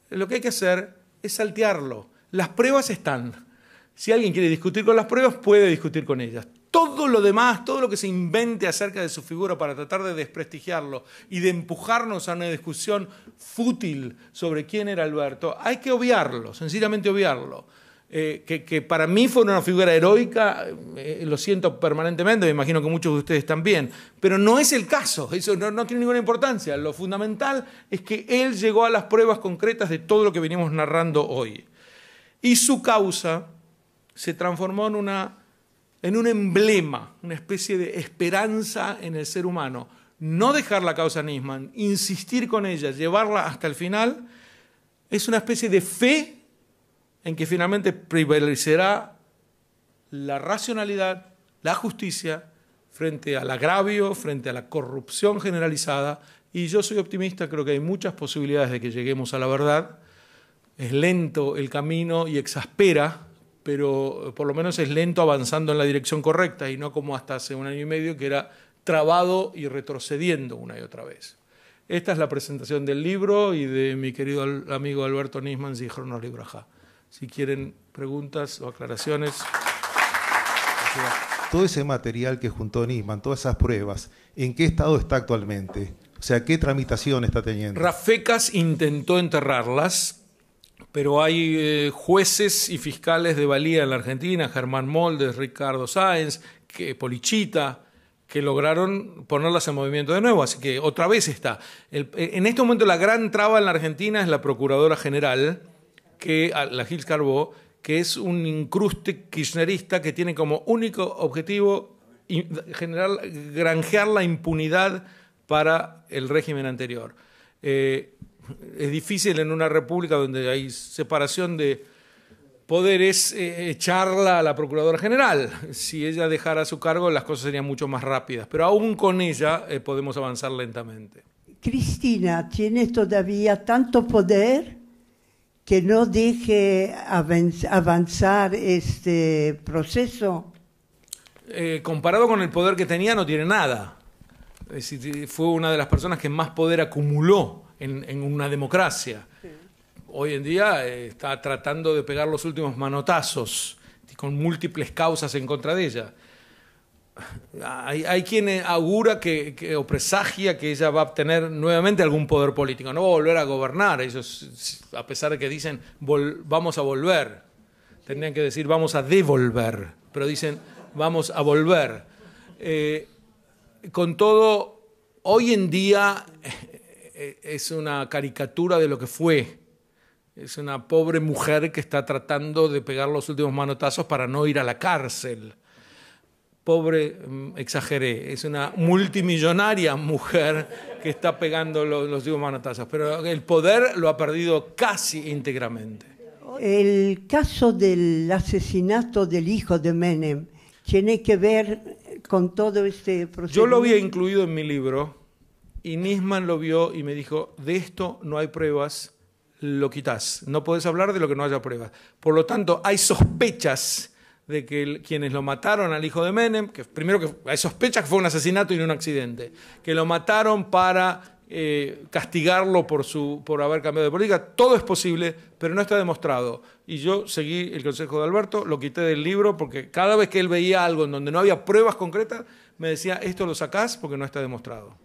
Lo que hay que hacer es saltearlo. Las pruebas están. Si alguien quiere discutir con las pruebas, puede discutir con ellas. Todo lo demás, todo lo que se invente acerca de su figura para tratar de desprestigiarlo y de empujarnos a una discusión fútil sobre quién era Alberto, hay que obviarlo, sencillamente obviarlo. Que para mí fue una figura heroica, lo siento permanentemente, me imagino que muchos de ustedes también, pero no es el caso, eso no tiene ninguna importancia. Lo fundamental es que él llegó a las pruebas concretas de todo lo que venimos narrando hoy. Y su causa se transformó en una en un emblema, una especie de esperanza en el ser humano. No dejar la causa Nisman, insistir con ella, llevarla hasta el final, es una especie de fe en que finalmente prevalecerá la racionalidad, la justicia, frente al agravio, frente a la corrupción generalizada. Y yo soy optimista, creo que hay muchas posibilidades de que lleguemos a la verdad. Es lento el camino y exaspera, pero por lo menos es lento avanzando en la dirección correcta y no como hasta hace un año y medio que era trabado y retrocediendo una y otra vez. Esta es la presentación del libro y de mi querido amigo Alberto Nisman, Zichrono Libraja. Si quieren preguntas o aclaraciones. Todo ese material que juntó Nisman, todas esas pruebas, ¿en qué estado está actualmente? O sea, ¿qué tramitación está teniendo? Rafecas intentó enterrarlas, pero hay jueces y fiscales de valía en la Argentina, Germán Moldes, Ricardo Sáenz, Polichita, que lograron ponerlas en movimiento de nuevo. Así que otra vez está. En este momento la gran traba en la Argentina es la Procuradora General, la Gils Carbó, que es un incruste kirchnerista que tiene como único objetivo granjear la impunidad para el régimen anterior. Es difícil en una república donde hay separación de poderes echarla a la Procuradora General. Si ella dejara su cargo, las cosas serían mucho más rápidas. Pero aún con ella podemos avanzar lentamente. Cristina tiene todavía tanto poder que no deje avanzar este proceso. Comparado con el poder que tenía, no tiene nada. Es decir, fue una de las personas que más poder acumuló en una democracia. Sí. Hoy en día está tratando de pegar los últimos manotazos con múltiples causas en contra de ella. Hay quien augura o presagia que ella va a obtener nuevamente algún poder político, no va a volver a gobernar. Ellos, a pesar de que dicen vamos a volver, tendrían que decir vamos a devolver, pero dicen vamos a volver. Con todo, hoy en día es una caricatura de lo que fue. Es una pobre mujer que está tratando de pegar los últimos manotazos para no ir a la cárcel. Pobre, exageré, es una multimillonaria mujer que está pegando los últimos manotazos, pero el poder lo ha perdido casi íntegramente. El caso del asesinato del hijo de Menem tiene que ver con todo este proceso. Yo lo había incluido en mi libro y Nisman lo vio y me dijo, de esto no hay pruebas, lo quitas. No podés hablar de lo que no haya pruebas. Por lo tanto, hay sospechas de que quienes lo mataron al hijo de Menem, que primero que hay sospechas que fue un asesinato y no un accidente, que lo mataron para castigarlo por haber cambiado de política, todo es posible, pero no está demostrado. Y yo seguí el consejo de Alberto, lo quité del libro, porque cada vez que él veía algo en donde no había pruebas concretas, me decía, esto lo sacás porque no está demostrado.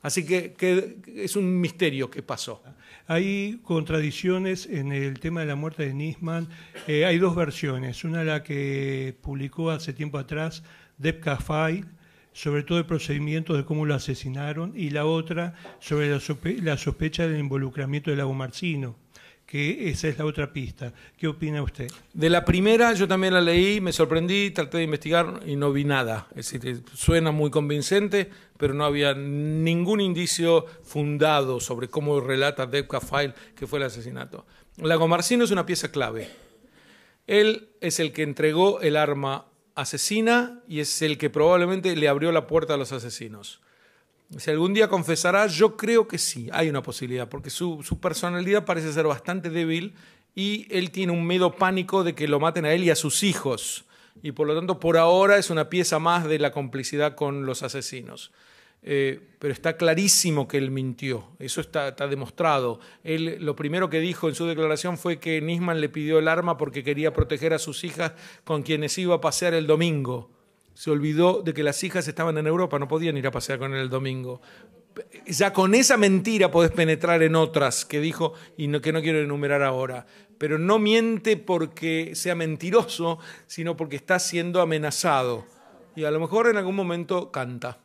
Así que es un misterio qué pasó. Hay contradicciones en el tema de la muerte de Nisman. Hay dos versiones. Una la que publicó hace tiempo atrás Debka File, sobre todo el procedimiento de cómo lo asesinaron, y la otra sobre la sospecha del involucramiento de Lago Marcino, que esa es la otra pista. ¿Qué opina usted? De la primera yo también la leí, me sorprendí, traté de investigar y no vi nada. Es decir, suena muy convincente, pero no había ningún indicio fundado sobre cómo relata Debka File que fue el asesinato. Lago Marcino es una pieza clave. Él es el que entregó el arma asesina y es el que probablemente le abrió la puerta a los asesinos. Si algún día confesará, yo creo que sí, hay una posibilidad, porque su personalidad parece ser bastante débil y él tiene un miedo pánico de que lo maten a él y a sus hijos. Y por lo tanto, por ahora es una pieza más de la complicidad con los asesinos. Pero está clarísimo que él mintió, eso está demostrado. Él lo primero que dijo en su declaración fue que Nisman le pidió el arma porque quería proteger a sus hijas con quienes iba a pasear el domingo. Se olvidó de que las hijas estaban en Europa, no podían ir a pasear con él el domingo. Ya con esa mentira podés penetrar en otras que dijo y que no quiero enumerar ahora. Pero no miente porque sea mentiroso, sino porque está siendo amenazado. Y a lo mejor en algún momento canta.